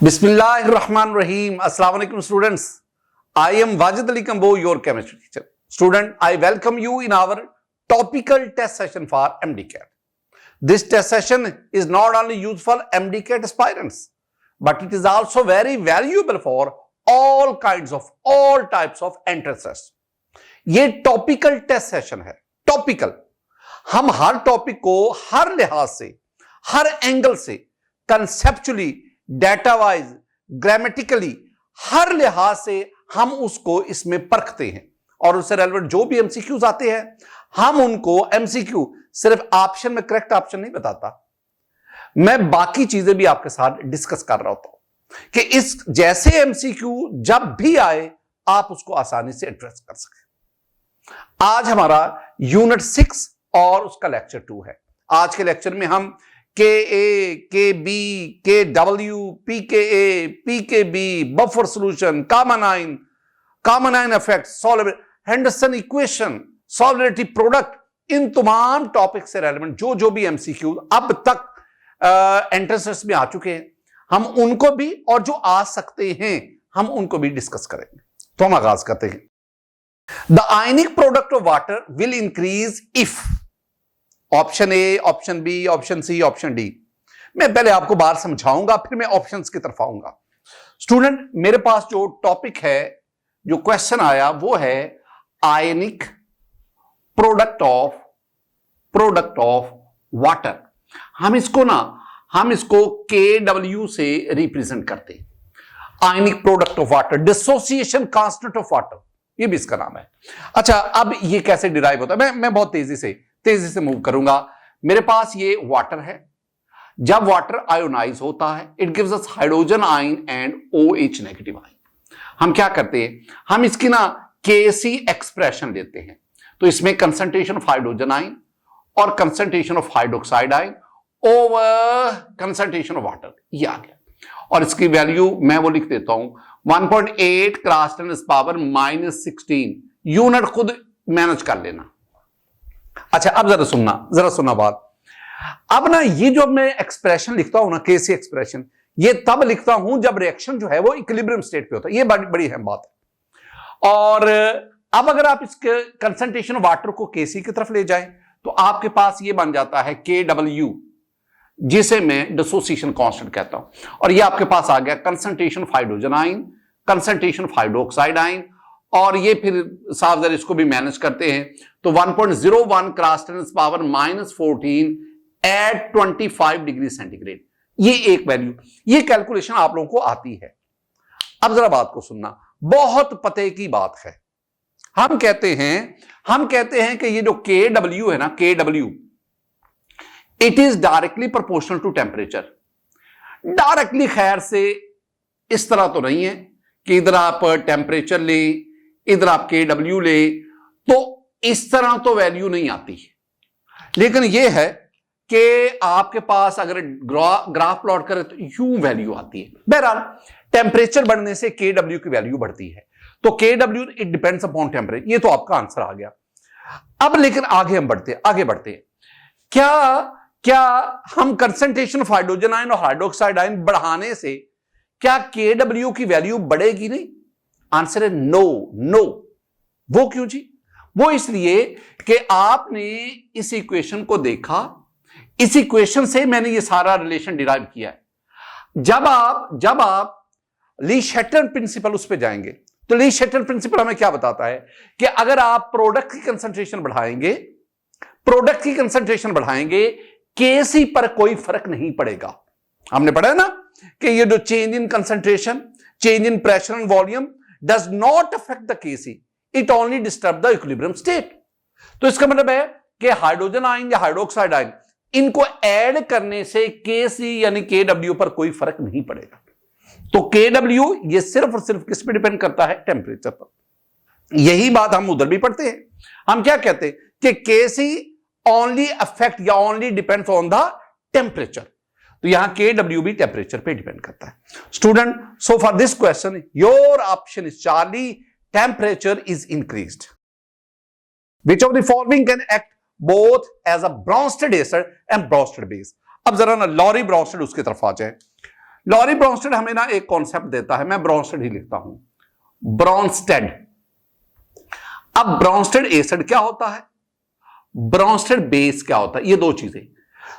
Bismillahirrahmanirrahim. Assalamu alaikum students. I am Wajid Ali Kambo, your chemistry teacher. Student, I welcome you in our topical test session for MDCAT. This test session is not only used for MDCAT aspirants, but it is also very valuable for all types of entrance tests. ये topical test session है. Topical, हम हर topic को हर लिहाज से, हर angle से, conceptually, data wise, grammatically, हर लिहाज से हम उसको इसमें परखते हैं और उससे रेलेवेंट जो भी एमसीक्यूज आते हैं हम उनको एमसीक्यू सिर्फ ऑप्शन में करेक्ट ऑप्शन नहीं बताता, मैं बाकी चीजें भी आपके साथ डिस्कस कर रहा होता हूं कि इस जैसे एमसीक्यू जब भी आए आप उसको आसानी से एड्रेस कर सकें. आज हमारा यूनिट 6 और उसका लेक्चर 2 है. आज के लेक्चर में हम KA, KB, KW, PKA, PKB, buffer solution, common ion effect, Henderson equation, solubility product, इन तमाम टॉपिक से रेलेवेंट जो भी एमसीक्यू अब तक एंट्रेंस में आ चुके हैं हम उनको भी और जो आ सकते हैं हम उनको भी डिस्कस करेंगे. तो हम आगाज करते हैं. The ionic product of water will increase if option A, option B, option C, option D. मैं पहले आपको बार समझाऊंगा फिर मैं ऑप्शंस की तरफ आऊंगा. स्टूडेंट, मेरे पास जो टॉपिक है, जो क्वेश्चन आया वो है आयनिक प्रोडक्ट ऑफ वाटर. हम इसको KW से रिप्रेजेंट करते हैं. आयनिक product of water, dissociation constant of water, ये भी इसका नाम है. अच्छा, अब ये कैसे डिराइव होता है मैं बहुत तेजी से मूव करूंगा. मेरे पास ये वाटर है. जब वाटर आयोनाइज होता है it gives us hydrogen ion and OH negative ion. हम क्या करते हैं, हम इसकी Kc एक्सप्रेशन लेते हैं. तो इसमें कंसंट्रेशन ऑफ हाइड्रोजन आयन और concentration of hydroxide ion over concentration of water, ये आ गया. और इसकी वैल्यू मैं वो लिख देता हूं 1.8 क्रॉस 10⁻⁻16. यूनिट खुद मैनेज कर लेना. अच्छा, अब जरा सुनना बात. अब ये जो मैं एक्सप्रेशन लिखता हूं Kc एक्सप्रेशन, ये तब लिखता हूं जब रिएक्शन जो है वो इक्विलिब्रियम स्टेट पे होता है. ये बड़ी अहम बात है. और अब अगर आप इसके कंसंट्रेशन वाटर को Kc की तरफ ले जाएं तो आपके पास ये बन जाता है KW, जिसे मैं डिसोसिएशन कांस्टेंट कहता हूं. और ये आपके पास आ गया concentration of hydrogen ion, concentration of hydroxide ion, और ये फिर साफ जरा इसको भी मैनेज करते हैं तो 1.01 क्रॉस 10⁻⁻14 एट 25 डिग्री सेंटीग्रेड. ये एक वैल्यू, ये कैलकुलेशन आप लोगों को आती है. अब जरा बात को सुनना, बहुत पते की बात है. हम कहते हैं कि ये जो KW है KW, it is directly proportional to temperature. Directly खैर से इस तरह तो नहीं है कि इधर आप टेम्परेचर ले, इधर आप KW ले, तो इस तरह तो वैल्यू नहीं आती. लेकिन यह है कि आपके पास अगर ग्राफ प्लॉट करें तो यूं वैल्यू आती है. बहरहाल टेम्परेचर बढ़ने से KW की वैल्यू बढ़ती है. तो KW it depends upon temperature. ये तो आपका आंसर आ गया. अब लेकिन आगे हम बढ़ते हैं. क्या हम कंसंट्रेशन ऑफ हाइड्रोजन आयन और हाइड्रोक्साइड आयन बढ़ाने से क्या KW की वैल्यू बढ़ेगी? नहीं. आंसर है नो. वो क्यों जी? वो इसलिए कि आपने इस इक्वेशन को देखा, इस इक्वेशन से मैंने ये सारा रिलेशन डिराइव किया है. जब आप ली शैटल प्रिंसिपल उस पे जाएंगे तो ली शैटल प्रिंसिपल हमें क्या बताता है कि अगर आप प्रोडक्ट की कंसंट्रेशन बढ़ाएंगे Kc पर कोई फर्क नहीं पड़ेगा. हमने पढ़ा है ना कि ये जो change in concentration, change in pressure and volume does not affect the Kc, it only disturb the equilibrium state. तो इसका मतलब है कि हाइड्रोजन आयन या हाइड्रोक्साइड आयन, इनको ऐड करने से Kc यानी KW पर कोई फर्क नहीं पड़ेगा. तो KW ये सिर्फ और सिर्फ किस पे डिपेंड करता है? टेम्परेचर पर. यही बात हम उधर भी पढ़ते हैं. हम क्या कहते हैं कि Kc ओनली अफेक्ट या only depends on the temperature. तो यहां KW भी टेम्परेचर पे डिपेंड करता है. Student, so for this question your option is Charlie. Temperature is increased. Which of the following can act both as a Bronsted acid and Bronsted base. अब जरा lorry Brønsted उसकी तरफ आ जाए. Lorry Brønsted हमें ना एक कॉन्सेप्ट देता है, मैं ब्रॉन्स्टेड ही लिखता हूं, ब्रॉन्स्टेड। अब ब्रॉन्स्टेड एसिड क्या होता है, ब्रॉन्स्टेड बेस क्या होता है, ये दो चीजें।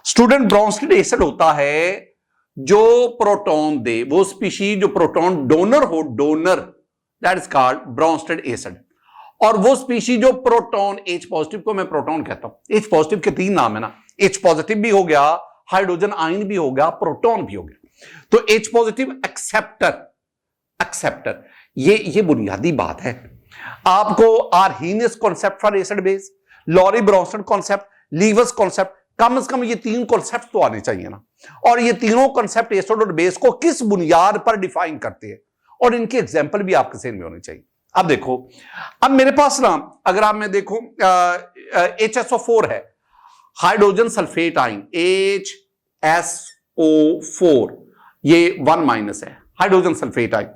स्टूडेंट, ब्रॉन्स्टेड एसिड होता है जो प्रोटॉन दे, वो स्पीशीज जो प्रोटॉन डोनर हो, donor, that is called Brønsted acid. और वो स्पीशीज जो प्रोटॉन, H पॉजिटिव को मैं प्रोटॉन कहता हूं। H पॉजिटिव के 3 नाम है ना, H पॉजिटिव भी हो गया, हाइड्रोजन आयन भी हो गया, प्रोटॉन भी हो गया। तो H पॉजिटिव एक्सेप्टर, ये बुनियादी बात है। आपको Arrhenius concept for acid base, Lowry Bronsted concept, Lewis concept, कम से कम ये 3 कॉन्सेप्ट तो आने चाहिए ना। और ये तीनों कॉन्सेप्ट एसिड और बेस को किस बुनियाद पर डिफाइन करते हैं, और इनके एग्जाम्पल भी आपके सेन में होने चाहिए। अब देखो, अब मेरे पास ना, अगर आप में देखो HSO4 है, हाइड्रोजन सल्फेट आयन, HSO4, ये 1- है, हाइड्रोजन सल्फेट आयन।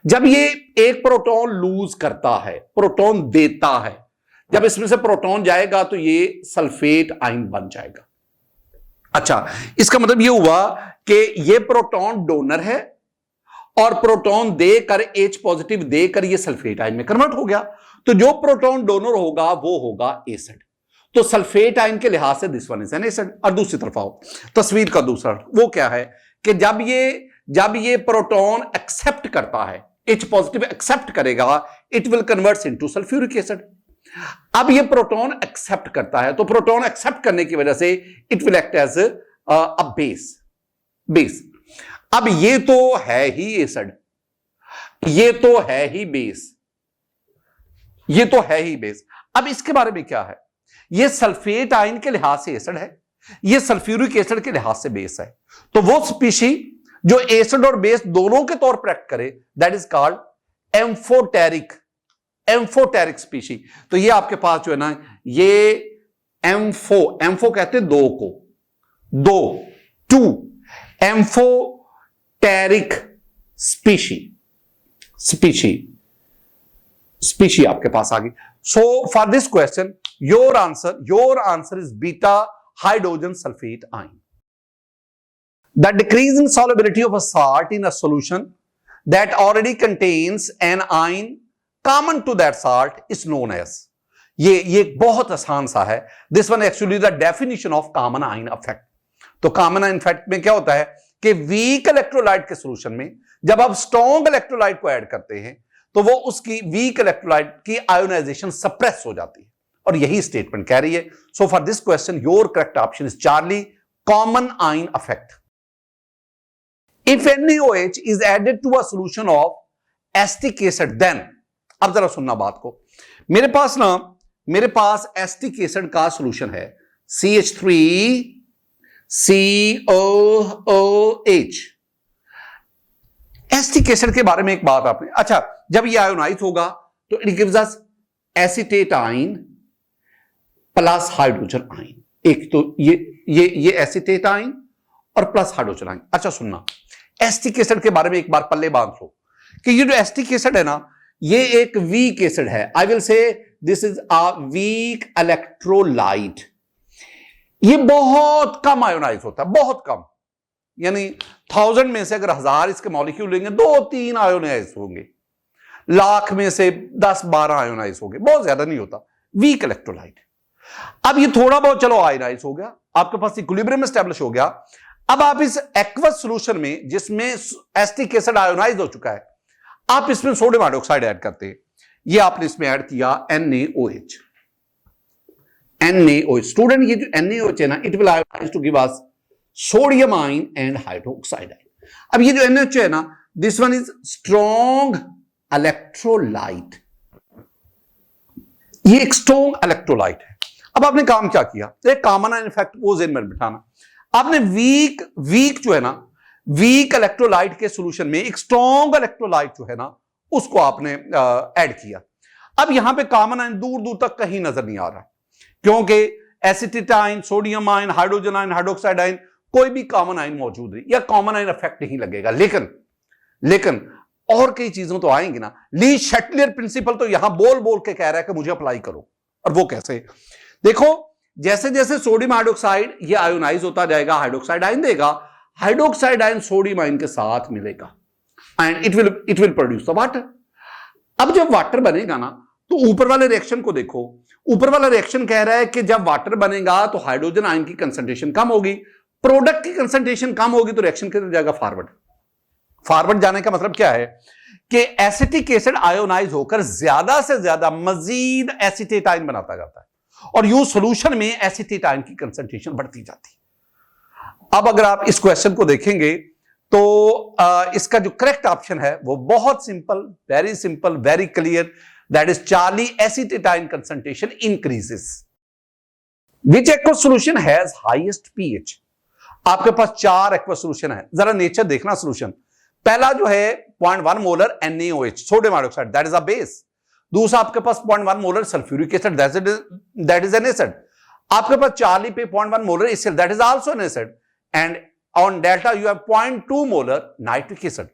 जब ये एक प्रोटॉन लूज करता है, प्रोटॉन देता है, जब इसमें से प्रोटॉन जाएगा तो ये सल्फेट आयन बन जाएगा। अच्छा, इसका मतलब ये हुआ कि ये प्रोटॉन डोनर है और प्रोटॉन देकर, H पॉजिटिव देकर ये सल्फेट आयन में कन्वर्ट हो गया। तो जो प्रोटॉन डोनर होगा वो होगा एसिड। तो सल्फेट आयन के लिहाज से this one is an acid. और दूसरी तरफ आओ, तस्वीर का दूसरा वो क्या है कि जब ये प्रोटॉन एक्सेप्ट करता है, H पॉजिटिव एक्सेप्ट करेगा, it will convert into sulphuric acid. अब ये प्रोटॉन एक्सेप्ट करता है, तो प्रोटॉन एक्सेप्ट करने की वजह से it will act as a base. अब ये तो है ही एसिड, ये तो है ही बेस, अब इसके बारे में क्या है, ये सल्फेट आयन के लिहाज से एसिड है, ये सल्फ्यूरिक एसिड के लिहाज से बेस है। तो वो स्पीशी जो एसिड और बेस दोनों के तौर पर एक्ट करे, that is called amphoteric species. तो ये आपके पास जो है ना, ये एम्फो कहते हैं दो को, टू एम्फोटेरिक स्पीशी आपके पास आ गई। सो for this question your answer is beta hydrogen sulphate ion. The decrease in solubility of a salt in a solution that already contains an ion common to that salt is known as, ये बहुत आसान सा है। This one actually the definition of common ion effect। तो common ion effect में क्या होता है कि weak electrolyte के solution में जब आप strong electrolyte को ऐड करते हैं तो वो उसकी weak electrolyte की ionization suppress हो जाती है, और यही स्टेटमेंट कह रही है। So for this question your correct option is Charlie, common ion effect। If NaOH is added to a solution of acetic acid, then, अब जरा सुनना बात को, मेरे पास एसिटिक एसिड का सॉल्यूशन है CH3COOH। एसिटिक एसिड के बारे में एक बात आपने, अच्छा, जब ये आयोनाइज होगा तो it gives us acetate ion plus hydrogen ion. एक तो ये एसीटेट आयन और प्लस हाइड्रोजन आयन। अच्छा सुनना, एसिटिक एसिड के बारे में एक बार पल्ले बांध लो कि ये जो एसिटिक एसिड है ना, ये एक वीक एसिड है। I will say this is a weak electrolyte. ये बहुत कम आयोनाइज होता है, बहुत कम, यानी 1000 में से अगर 1000 इसके मॉलिक्यूल लेंगे 2-3 आयोनाइज होंगे, लाख में से 10-12 आयोनाइज होंगे, बहुत ज्यादा नहीं होता, वीक इलेक्ट्रोलाइट। अब ये थोड़ा बहुत चलो आयोनाइज हो गया, आपके पास इक्विलिब्रियम एस्टैब्लिश हो गया। अब आप इस एक्वस सॉल्यूशन में जिसमें एसिटिक एसिड आयोनाइज हो चुका है, आप इसमें सोडियम हाइड्रोक्साइड ऐड करते हैं। ये आपने इसमें ऐड किया NaOH। स्टूडेंट, ये जो NaOH है ना, it will ionise to give us sodium ion and hydroxide ion. अब ये जो NaOH है ना, this one is strong electrolyte, ये एक स्ट्रॉन्ग इलेक्ट्रोलाइट है। अब आपने काम क्या किया, एक कॉमन आयन इफेक्ट वो ज़हन में बिठाना। आपने वीक जो है ना, वीक इलेक्ट्रोलाइट के सॉल्यूशन में एक स्ट्रॉन्ग इलेक्ट्रोलाइट जो है ना, उसको आपने ऐड किया। अब यहां पे कॉमन आयन दूर दूर तक कहीं नजर नहीं आ रहा, क्योंकि acetate ion, sodium ion, hydrogen ion, hydroxide ion, कोई भी कॉमन आयन मौजूद नहीं, या कॉमन आयन इफेक्ट नहीं लगेगा। लेकिन और कई चीजों तो आएंगी ना। ली शटलियर प्रिंसिपल तो यहां बोल बोल के कह रहा है कि मुझे अप्लाई करो, और वो कैसे, देखो, जैसे जैसे सोडियम हाइड्रोक्साइड ये आयोनाइज होता जाएगा, हाइड्रोक्साइड आयन देगा, हाइड्रोक्साइड आयन सोडियम आयन के साथ मिलेगा and it will produce the water. अब जब वाटर बनेगा ना तो ऊपर वाले रिएक्शन को देखो, ऊपर वाला रिएक्शन कह रहा है कि जब वाटर बनेगा तो हाइड्रोजन आयन की कंसंट्रेशन कम होगी, प्रोडक्ट की कंसंट्रेशन कम होगी, तो रिएक्शन किधर जाएगा? फॉरवर्ड। फॉरवर्ड जाने का मतलब क्या है कि एसिटिक एसिड आयोनाइज होकर ज्यादा से ज्यादा मजीद एसीटेट आयन बनाता जाता है और यूं सॉल्यूशन में एसीटेट आयन की कंसंट्रेशन बढ़ती जाती है। अब अगर आप इस क्वेश्चन को देखेंगे तो इसका जो करेक्ट ऑप्शन है वो बहुत simple, very clear, that is Charlie acetate ion concentration increases. Which aqueous solution has highest pH? आपके पास 4 एक्वस सॉल्यूशन है, जरा नेचर देखना सॉल्यूशन। पहला जो है 0.1 molar NaOH sodium hydroxide, that is a base. दूसरा आपके पास 0.1 molar sulphuric acid, that is an acid. आपके पास 40 पे 0.1 molar acid, that is also an acid. And on delta you have 0.2 molar nitric acid.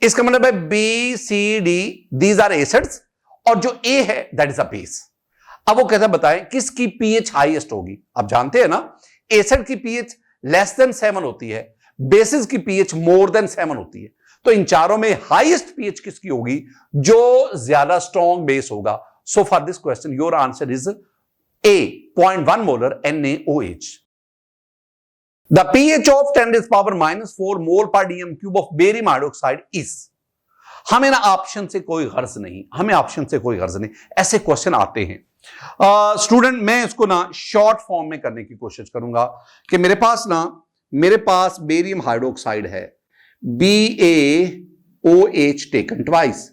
इसका मतलब है B C D these are acids और जो ए है दैट इज अ बेस। अब वो कैसे बताएं किसकी पीएच हाईएस्ट होगी? आप जानते हैं ना, एसिड की पीएच लेस देन 7 होती है, बेसिस की पीएच मोर देन 7 होती है। तो इन चारों में हाईएस्ट पीएच किसकी होगी? जो ज्यादा स्ट्रॉन्ग बेस होगा। सो for this question your answer is A, 0.1 molar NaOH। The pH of 10⁻⁻⁴ mole per dm cube of barium hydroxide is। हमें ना ऑप्शन से कोई गर्ज नहीं, ऐसे क्वेश्चन आते हैं स्टूडेंट। मैं इसको ना शॉर्ट फॉर्म में करने की कोशिश करूंगा कि मेरे पास बेरियम हाइड्रोक्साइड है, BaOH टेकन ट्वाइस,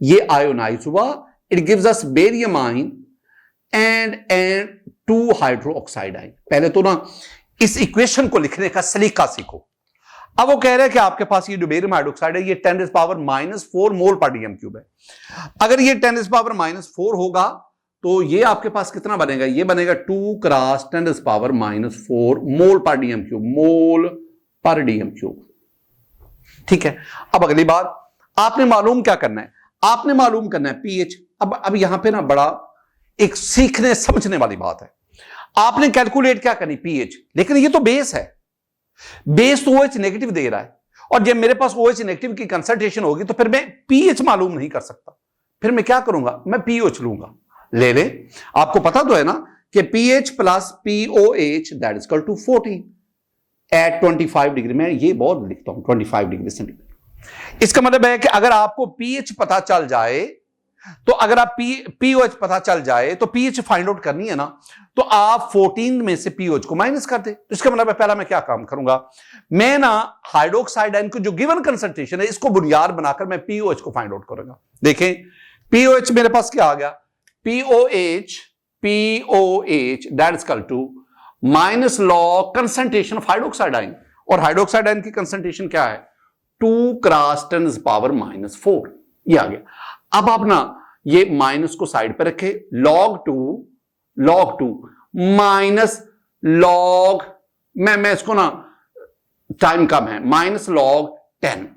ये आयोनाइज हुआ, it gives us barium ion and 2 hydroxide ion. पहले तो ना इस इक्वेशन को लिखने का सलीका सीखो। अब वो कह रहे हैं कि आपके पास ये जो बेरियम हाइड्रोक्साइड है ये 10⁻⁻⁴ मोल पर डीएम क्यूब है। अगर ये 10⁻⁻⁴ होगा तो ये आपके पास कितना बनेगा? ये बनेगा 2 क्रॉस 10⁻⁻⁴ मोल पर डीएम क्यूब। ठीक है। अब अगली बात, आपने मालूम क्या करना है? आपने मालूम करना है पीएच। अब यहां पे ना बड़ा एक सीखने समझने वाली बात है। आपने कैलकुलेट क्या करनी? पीएच। लेकिन ये तो बेस है, बेस तो OH नेगेटिव दे रहा है और जब मेरे पास OH नेगेटिव की कंसंट्रेशन होगी तो फिर मैं पीएच मालूम नहीं कर सकता। फिर मैं क्या करूंगा? मैं पीओएच लूंगा। ले ले, आपको पता तो है ना कि pH plus POH that is equal to 14 at 25 degree. मैं ये बहुत लिखता हूं 25 डिग्री सेंटीग्रेड। इसका मतलब है कि अगर आपको पीएच पता चल जाए तो अगर आप पीओएच पता चल जाए तो पीएच फाइंड आउट करनी है ना, तो आप 14 में से पीओएच को माइनस कर दे। तो इसका मतलब है पहला मैं क्या काम करूंगा? मैं ना हाइड्रोक्साइड आयन को जो गिवन कंसंट्रेशन है इसको बुनियाद बनाकर मैं पीओएच को फाइंड आउट करूंगा। देखें पीओएच मेरे पास क्या आ गया? POH that is equal to minus log concentration of hydroxide ion, और हाइड्रोक्साइड आयन की कंसंट्रेशन क्या है? 2 क्रॉस 10⁻⁻⁴ ये आ गया। अब आप ना ये माइनस को साइड पर रखे, log 2 माइनस लॉग, मैं इसको ना टाइम कम है, माइनस log 10।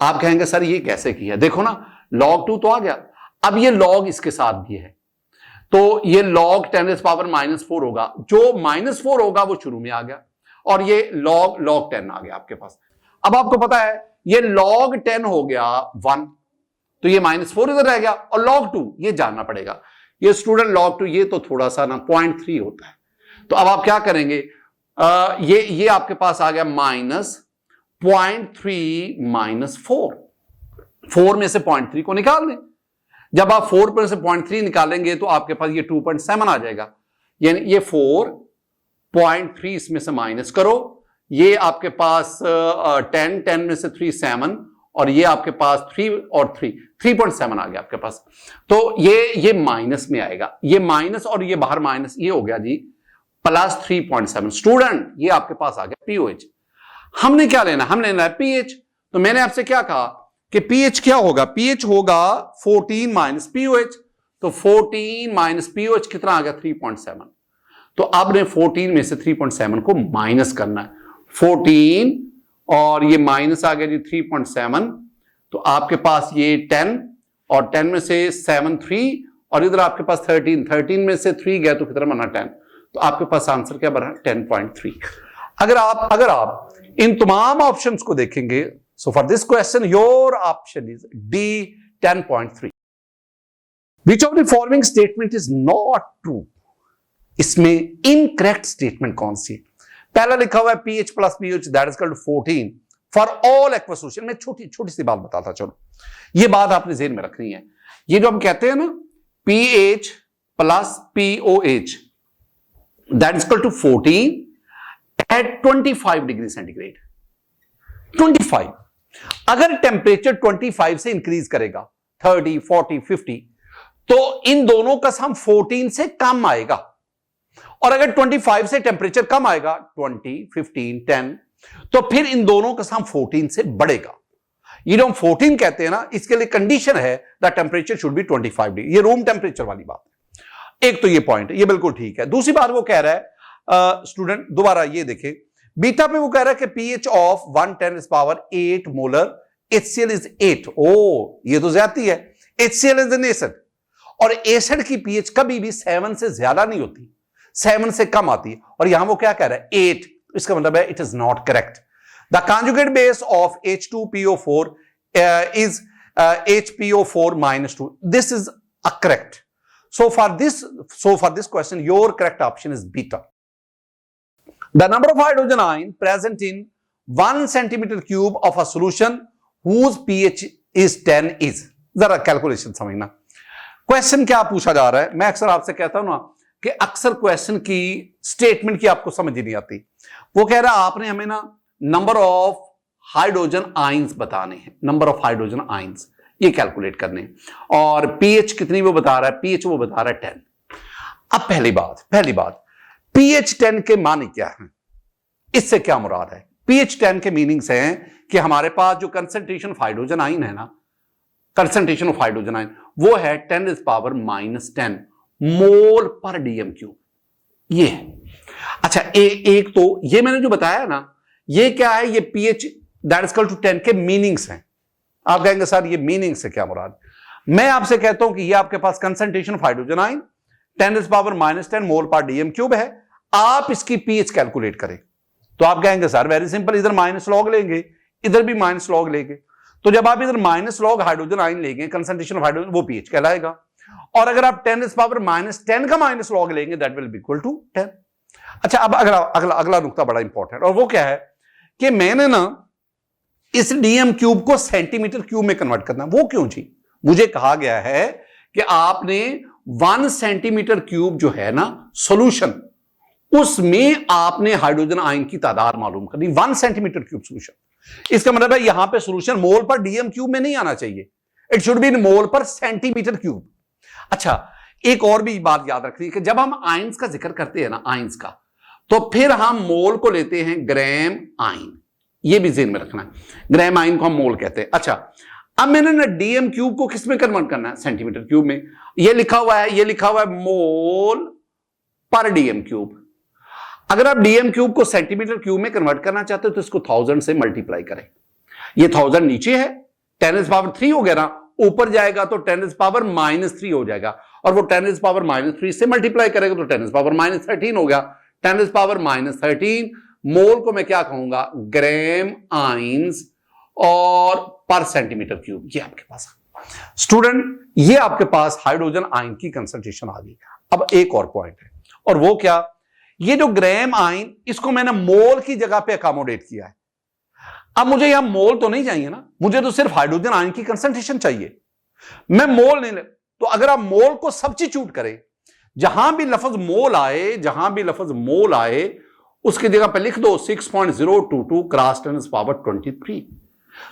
आप कहेंगे सर ये कैसे किया? देखो ना log 2 तो आ गया, अब ये log इसके साथ भी है तो ये log 10⁻⁻⁴ होगा। जो -4 होगा वो शुरू में आ गया और ये log 10 आ गया आपके पास। अब आपको पता है ये log 10 हो गया 1, तो ये -4 इधर रह गया, और log 2 ये जानना पड़ेगा। ये स्टूडेंट log 2 ये तो थोड़ा सा ना 0.3 होता है, तो अब आप क्या करेंगे? ये आपके पास आ गया -0.3 4 में से 0.3 को निकाल दें। जब आप 4 में से 0.3 निकालेंगे तो आपके पास ये 2.7 आ जाएगा, यानी ये 4.3 इसमें से माइनस करो, ये आपके पास 10 में से 3 7, और ये आपके पास 3 और 3.7 आ गया आपके पास। तो ये माइनस में आएगा, ये माइनस और ये बाहर माइनस, ये हो गया जी प्लस 3.7। स्टूडेंट ये आपके पास आ गया पीओएच। हमने क्या लेना? हमने लेना है पीएच। तो मैंने आपसे क्या कहा कि पीएच क्या होगा? पीएच होगा 14 माइनस पीओएच। तो 14 माइनस पीओएच कितना आ गया? 3.7। तो आपने 14 में से 3.7 को माइनस करना है। 14 और ये माइनस आ गया जी 3.7, तो आपके पास ये 10 और 10 में से 7 3, और इधर आपके पास 13 में से 3 गया तो कितना बना? 10। तो आपके पास आंसर क्या बना? 10.3। अगर आप इन तमाम ऑप्शंस को देखेंगे, so for this question your option is D 10.3। Which of the following statement is not true? इसमें इनकरेक्ट स्टेटमेंट कौन सी? पहला लिखा हुआ है pH plus pH that is equal to 14 for all aqua solution. मैं छोटी छोटी सी बात बताता चलो, ये बात आपने ज़हन में रखनी है। ये जो हम कहते हैं ना pH plus POH that is equal to 14 at 25 degree centigrade. 25 अगर टेम्परेचर 25 से इंक्रीज करेगा 30, 40, 50 तो इन दोनों का सम 14 से कम आएगा, और अगर 25 से टेम्परेचर कम आएगा 20, 15, 10 तो फिर इन दोनों का सम 14 से बढ़ेगा। ये जो हम 14 कहते हैं ना, इसके लिए कंडीशन है the temperature should be 25 degree. ये रूम टेम्परेचर वाली बात है। एक तो ये पॉइंट है, ये बिल्कुल ठीक है। दूसरी बात वो कह रहा है स्टूडेंट दोबारा ये देखें, बीटा पे वो कह रहा है कि pH of 110⁸ molar, HCl is 8। ओ ये तो ज्यादती है। HCl इज एन एसिड, और एसिड की pH कभी भी 7 से ज्यादा नहीं होती, 7 से कम आती है। और यहां वो क्या कह रहा है 8, इसका मतलब है it is not correct. The conjugate base of H2PO4 is HPO4 minus 2. This is a correct. So for this question, your correct option is beta. The number of hydrogen ion present in 1 centimeter cube of a solution whose pH is 10 is. जरा calculation समझना। Question क्या पूछा जा रहा है? मैं अक्सर आपसे कहता हूं ना कि अक्सर क्वेश्चन की स्टेटमेंट की आपको समझ ही नहीं आती। वो कह रहा है आपने हमें ना नंबर ऑफ हाइड्रोजन आयंस बताने हैं, नंबर ऑफ हाइड्रोजन आयंस ये कैलकुलेट करने, और पीएच कितनी वो बता रहा है, पीएच वो बता रहा है 10। अब पहली बात पीएच 10 के मानी क्या है, इससे क्या मुराद है? पीएच 10 के मीनिंग्स हैं कि हमारे पास जो कंसंट्रेशन ऑफ हाइड्रोजन आयन है ना, कंसंट्रेशन ऑफ हाइड्रोजन आयन वो है 10⁻⁻10 मोल पर डीएम क्यूब। ये है। अच्छा एक तो ये मैंने जो बताया ना, ये क्या है, ये pH that is equal to 10 के मीनिंग्स हैं। आप कहेंगे सर ये मीनिंग से क्या मुराद? मैं आपसे कहता हूं कि ये आपके पास कंसंट्रेशन ऑफ हाइड्रोजन आयन 10⁻⁻10 मोल पर डीएम क्यूब है। आप इसकी पीएच कैलकुलेट करें तो आप कहेंगे सर वेरी सिंपल, इधर माइनस लॉग लेंगे, इधर भी माइनस लॉग लेंगे। तो जब आप इधर माइनस लॉग हाइड्रोजन आयन लेंगे, कंसंट्रेशन ऑफ हाइड्रोजन, वो पीएच कहलाएगा। और अगर आप 10⁻⁻10 का माइनस लॉग लेंगे that will be equal to 10। अच्छा अब अगला नुकता बड़ा इंपॉर्टेंट, और वो क्या है कि मैंने ना इस डीएम क्यूब को सेंटीमीटर क्यूब में कन्वर्ट करना। वो क्यों जी? मुझे कहा गया है कि आपने 1 सेंटीमीटर क्यूब जो है ना सॉल्यूशन, उसमें आपने हाइड्रोजन आयन की तादाद मालूम करनी। 1 सेंटीमीटर क्यूब सॉल्यूशन, इसका मतलब है यहां पे सॉल्यूशन मोल पर डीएम क्यूब में नहीं आना चाहिए, इट शुड बी इन मोल पर सेंटीमीटर क्यूब। अच्छा एक और भी बात याद रखनी है कि जब हम आयंस का जिक्र करते हैं ना, आयंस का, तो फिर हम मोल को लेते हैं ग्राम आयन, ये भी ज़हन में रखना है, ग्राम आयन को हम मोल कहते हैं। अच्छा अब मैंने ना डीएम क्यूब को किस में कन्वर्ट करना है? सेंटीमीटर क्यूब में। ये लिखा हुआ है मोल पर डीएम क्यूब। अगर आप डीएम क्यूब को सेंटीमीटर क्यूब में कन्वर्ट करना चाहते हो तो इसको 1000 से मल्टीप्लाई करें। ये 1000 नीचे है, 10⁻³ हो गया ना, ऊपर जाएगा तो 10⁻³ हो जाएगा, और वो 10⁻³ से मल्टीप्लाई करेगा तो 10⁻13 हो गया। 10⁻13 मोल को मैं क्या कहूंगा? ग्राम आयंस, और पर सेंटीमीटर क्यूब। ये आपके पास स्टूडेंट, ये आपके पास हाइड्रोजन आयन की कंसंट्रेशन आ गई। अब एक और पॉइंट है, और वो क्या? ये जो ग्राम आयन, इसको मैंने मोल की जगह पे अकोमोडेट किया है। अब मुझे यहां मोल तो नहीं चाहिए ना, मुझे तो सिर्फ हाइड्रोजन आयन की कंसंट्रेशन चाहिए। मैं मोल नहीं ले, तो अगर आप मोल को सब्स्टिट्यूट करें, जहां भी लफ्ज मोल आए उसकी जगह पे लिख दो 6.022 क्रॉस 10⁻23।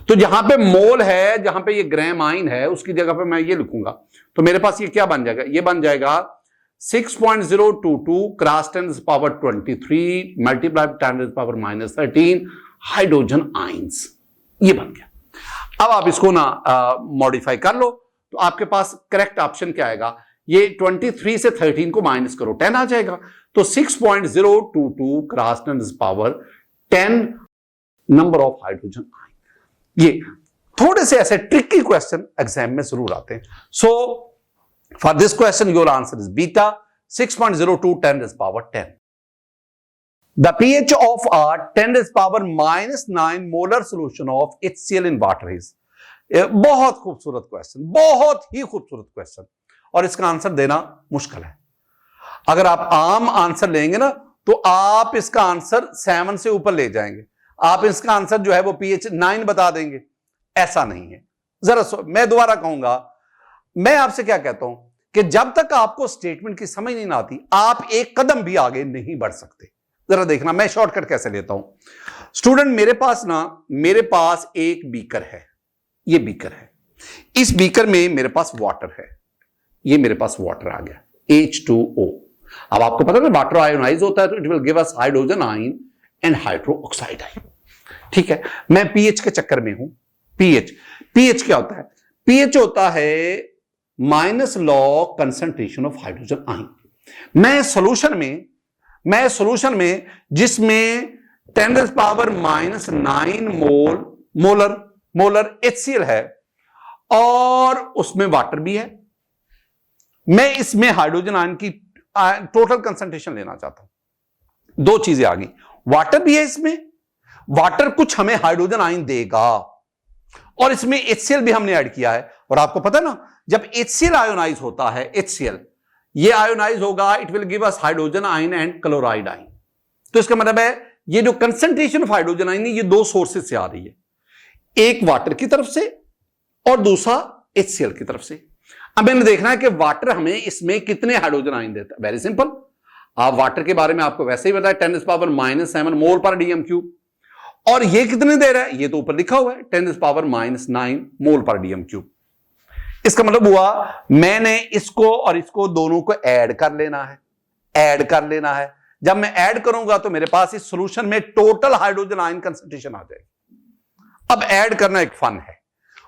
तो जहां पे मोल है, जहां पे ये ग्राम आयन है, उसकी जगह पे मैं ये लिखूंगा, तो मेरे पास ये क्या बन जाएगा? ये बन जाएगा 6.022 क्रॉस 10⁻23 मल्टीप्लाई 10⁻13 हाइड्रोजन आयंस। ये बन गया। अब आप इसको ना मॉडिफाई कर लो, तो आपके पास करेक्ट ऑप्शन क्या आएगा? ये 23 से 13 को माइनस करो, 10 आ जाएगा। तो 6.022 cross 10⁻10 number of hydrogen ion. ये थोड़े से ऐसे ट्रिकी क्वेश्चन एग्जाम में जरूर आते हैं। सो for this question your answer is beta 6.02 10⁻10। The pH of a 10⁻⁹ molar solution of HCl in water is. बहुत खूबसूरत क्वेश्चन, बहुत ही खूबसूरत क्वेश्चन, और इसका आंसर देना मुश्किल है। अगर आप आम आंसर लेंगे ना तो आप इसका आंसर 7 से ऊपर ले जाएंगे, आप इसका आंसर जो है वो pH 9 बता देंगे। ऐसा नहीं है। जरा मैं दोबारा कहूंगा, मैं आपसे क्या कहता हूं कि जब तक आपको स्टेटमेंट की समझ नहीं आती आप एक कदम भी आगे नहीं बढ़ सकते। जरा देखना मैं शॉर्टकट कैसे लेता हूं। स्टूडेंट मेरे पास एक बीकर है, ये बीकर है, इस बीकर में मेरे पास वाटर है, ये मेरे पास वाटर आ गया H2O। अब आपको पता है ना वाटर आयोनाइज होता है तो it will give us hydrogen ion and hydro oxide ion. ठीक है, मैं पीएच के चक्कर में हूं। पीएच क्या होता है? पीएच होता है minus log concentration of hydrogen ion. मैं सॉल्यूशन में जिसमें 10⁻⁹ मोलर HCl है और उसमें वाटर भी है, मैं इसमें हाइड्रोजन आयन की टोटल कंसंट्रेशन लेना चाहता हूं। दो चीजें आ गई, वाटर भी है इसमें, वाटर कुछ हमें हाइड्रोजन आयन देगा, और इसमें HCl भी हमने ऐड किया है। और आपको पता है ना जब HCl आयोनाइज होता है, HCl ये आयोनाइज होगा, it will give us hydrogen ion and chloride ion. तो इसका मतलब है ये जो कंसंट्रेशन ऑफ हाइड्रोजन आयन है ये दो सोर्सेज से आ रही है, एक वाटर की तरफ से और दूसरा HCl की तरफ से। अब मैंने देखना है कि वाटर हमें इसमें कितने हाइड्रोजन आयन देता है। वेरी सिंपल, आप वाटर के बारे में आपको वैसे ही बताया 10⁻⁷ मोल पर dm³, और ये कितने दे रहा है? ये तो ऊपर लिखा हुआ है 10⁻⁹ मोल पर dm³। इसका मतलब हुआ मैंने इसको और इसको दोनों को ऐड कर लेना है। जब मैं ऐड करूंगा तो मेरे पास इस सॉल्यूशन में टोटल हाइड्रोजन आयन कंसंट्रेशन आ जाएगी। अब ऐड करना एक फन है,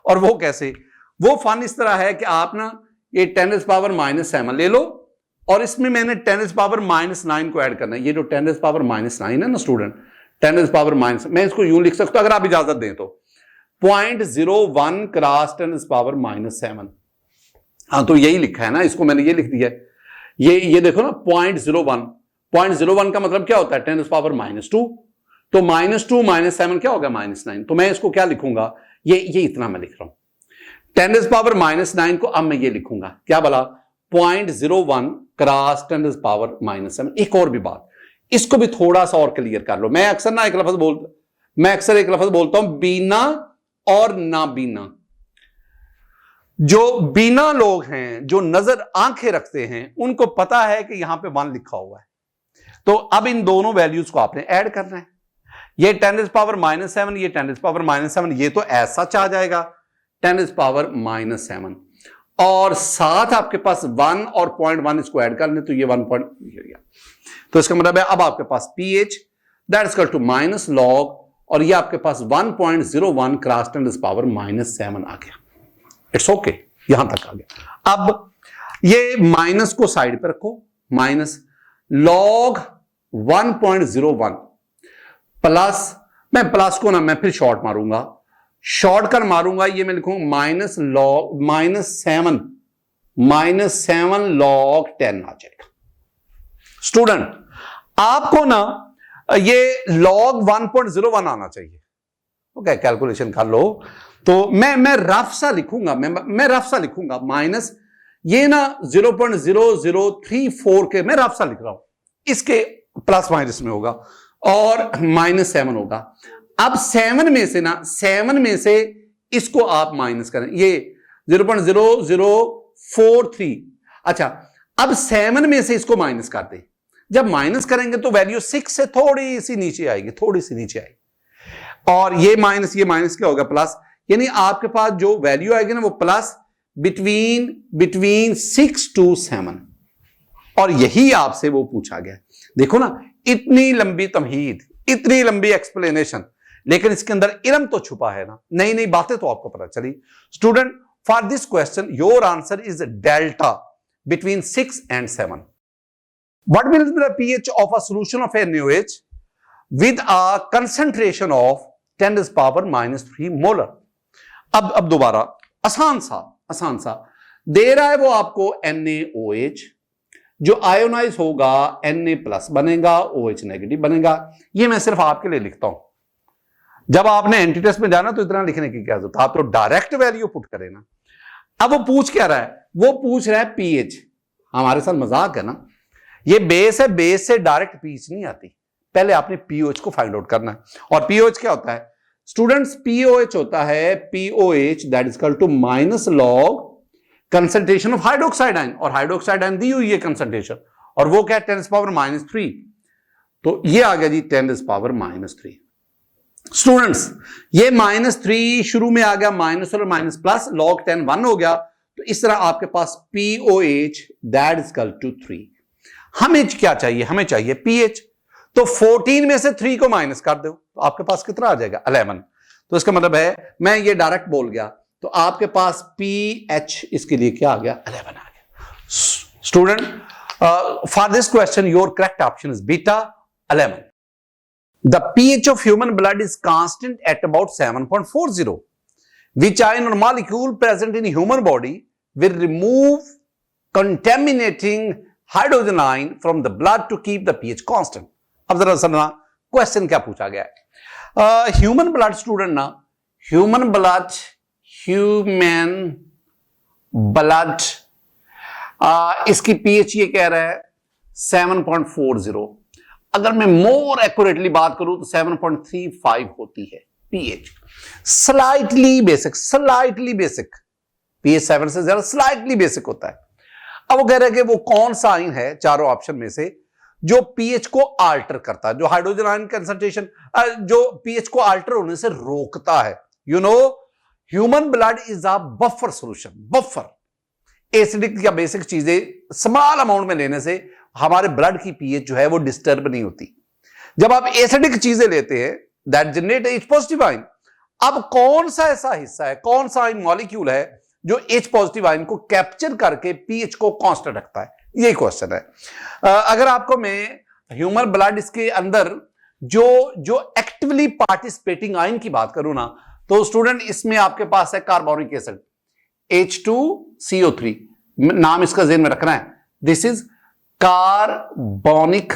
और वो कैसे? वो फन इस तरह है कि आप ना ये 10⁻⁷ ले लो और इसमें मैंने 10⁻⁹ को ऐड करना है। ये जो 10⁻⁹ है ना स्टूडेंट, 10⁻�, मैं इसको यूं लिख सकता हूं अगर आप इजाजत दें तो 0.01 क्रॉस 10⁻⁷। हाँ तो यही लिखा है ना, इसको मैंने ये लिख दिया है। ये देखो ना 0.01 का मतलब क्या होता है? 10⁻⁻²। तो -2 -7 क्या होगा? -9। तो मैं इसको क्या लिखूंगा? ये इतना मैं लिख रहा हूं 10⁻⁹ को। अब मैं ये लिखूंगा क्या बोला? 0.01 क्रॉस 10⁻⁷। एक और भी बात, इसको भी थोड़ा सा और क्लियर कर लो। मैं अक्सर एक लफ्ज बोलता हूं बीना और ना बीना। जो बीना लोग हैं, जो नजर आंखें रखते हैं, उनको पता है कि यहां पे 1 लिखा हुआ है। तो अब इन दोनों वैल्यूज को आपने ऐड करना है। ये 10⁻⁷, ये 10⁻⁷, ये तो ऐसा आ जाएगा 10⁻⁷, और साथ आपके पास 1 और 0.1 इसको ऐड कर लें तो ये 1 गया। तो इसका मतलब है अब आपके पास pH that is equal to minus log, और ये आपके पास 1.01 क्रॉस 10⁻⁷ आ गया। इट्स ओके, यहां तक आ गया। अब ये माइनस को साइड पर रखो, माइनस लॉग 1.01 प्लस, मैं प्लस को ना मैं फिर शॉर्ट मारूंगा, ये मैं लिखूंगा माइनस लॉग -7 लॉग 10 आ जाएगा। स्टूडेंट आपको ना ये लॉग 1.01 आना चाहिए। ओके, कैलकुलेशन कर लो। तो मैं रफ सा लिखूंगा, मैं रफ सा लिखूंगा माइनस, ये ना 0.0034 के मैं रफ सा लिख रहा हूं, इसके प्लस माइनस में होगा और -7 होगा। अब 7 में से इसको आप माइनस करें, ये 0.0043। अच्छा, अब 7 में से इसको माइनस कर दें। जब माइनस करेंगे तो वैल्यू 6 से थोड़ी सी नीचे आएगी, और ये माइनस क्या होगा? प्लस। यानी आपके पास जो वैल्यू आएगी ना वो प्लस बिटवीन 6 to 7, और यही आपसे वो पूछा गया। देखो ना, इतनी लंबी तमहीद, इतनी लंबी एक्सप्लेनेशन, लेकिन इसके अंदर इल्म तो छुपा है ना, नई नई बातें तो आपको पता चली। Student, for this question your answer is delta between 6 and 7. What will be the pH of a solution of NaOH with a concentration of 10⁻³ molar? अब दोबारा आसान सा दे रहा है वो आपको NaOH, जो आयोनाइज होगा Na+ बनेगा, OH नेगेटिव बनेगा। ये मैं सिर्फ आपके लिए लिखता हूं, जब आपने एंटी टेस्ट में जाना तो इतना लिखने की क्या जरूरत है, आप तो डायरेक्ट वैल्यू पुट करें ना। अब वो पूछ क्या रहा है, वो पूछ रहा है पीएच। हमारे साथ मजाक है ना, ये बेस है, बेस से डायरेक्ट पीएच नहीं आती, पहले आपने पीओएच को फाइंड आउट करना है। और पीओएच क्या होता है स्टूडेंट्स, पीओएच होता है pOH that is equal to minus log concentration of hydroxide ion, और हाइड्रोक्साइड आयन दी हुई है कंसंट्रेशन, और वो क्या है 10⁻⁻3, तो ये आ गया जी 10⁻⁻3। स्टूडेंट्स ये -3 शुरू में आ गया, माइनस और माइनस प्लस, log 10 1 हो गया, तो इस तरह आपके पास POH that is equal to 3। हमें क्या चाहिए, हमें चाहिए pH, तो 14 में से 3 को माइनस कर दो तो आपके पास कितना आ जाएगा 11। तो इसका मतलब है मैं ये डायरेक्ट बोल गया, तो आपके पास pH इसके लिए क्या आ गया 11 आ गया। Student for this question your correct option is beta 11। The pH of human blood is constant at about 7.40. Which ion or molecule present in human body will remove contaminating hydrogen ion from the blood to keep the pH constant? अब जरा सुनना question क्या पूछा गया है। Human blood student ना, human blood इसकी pH ये कह रहा है 7.40। अगर मैं मोर एक्यूरेटली बात करूं तो 7.35 होती है पीएच। स्लाइटली बेसिक पीएच 7 से ज्यादा स्लाइटली बेसिक होता है। अब वो कह रहे हैं कि वो कौन सा आयन है चारों ऑप्शन में से जो पीएच को आल्टर करता है, जो हाइड्रोजन आयन कंसंट्रेशन जो पीएच को आल्टर होने से रोकता है। You know human blood is a buffer solution. Buffer acidic या बेसिक चीजें स्मॉल अमाउंट में लेने से हमारे ब्लड की पीएच जो है वो डिस्टर्ब नहीं होती। जब आप एसिडिक चीजें लेते हैं that generate H positive ion. अब कौन सा ऐसा हिस्सा है, कौन सा आयन मॉलिक्यूल है जो H पॉजिटिव आयन को कैप्चर करके पीएच को कांस्टेंट रखता है, यही क्वेश्चन है। अगर आपको मैं ह्यूमन ब्लड इसके अंदर जो एक्टिवली पार्टिसिपेटिंग आयन की बात करूं ना, तो स्टूडेंट इसमें आपके पास है कार्बोनिक एसिड H2CO3, नाम इसका ज़हन में रखना है, दिस इज कार्बोनिक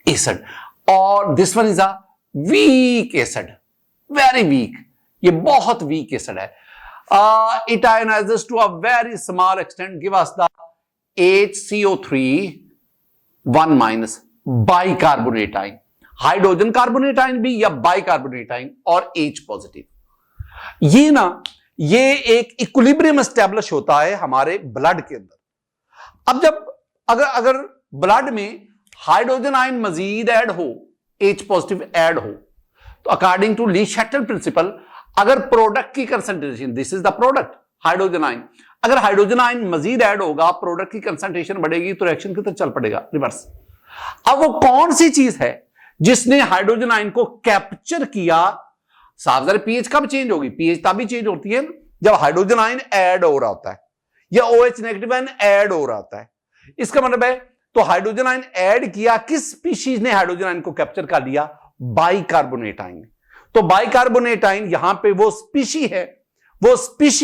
एसिड, और this one is a weak acid, very weak, ये बहुत वीक एसिड है। It ionises to a very small extent, give us the HCO3 1- bicarbonate ion, hydrogen carbonate ion भी या बाइकार्बोनेट आयन और H positive. ये ना ये एक इक्विलिब्रियम एस्टेब्लिश होता है हमारे ब्लड के अंदर। अब जब अगर ब्लड में हाइड्रोजन आयन मजीद ऐड हो, H पॉजिटिव ऐड हो, तो अकॉर्डिंग टू ली शैटल प्रिंसिपल अगर प्रोडक्ट की concentration, this is the product hydrogen ion, अगर हाइड्रोजन आयन मजीद ऐड होगा, प्रोडक्ट की कंसंट्रेशन बढ़ेगी तो रिएक्शन की तरफ चल पड़ेगा रिवर्स। अब वो कौन सी चीज है जिसने हाइड्रोजन आयन को कैप्चर किया? साफ ज़रा पीएच कब चेंज होगी? पीएच तभी चेंज होती है जब हाइड्रोजन आयन ऐड हो रहा होता है या OH नेगेटिव आयन ऐड हो रहा होता है। इसका मतलब है तो हाइड्रोजन आयन ऐड किया, किस स्पीशीज ने हाइड्रोजन आयन को कैप्चर कर लिया? Bicarbonate ion. तो बाइकार्बोनेट आयन यहां पे वो स्पीशी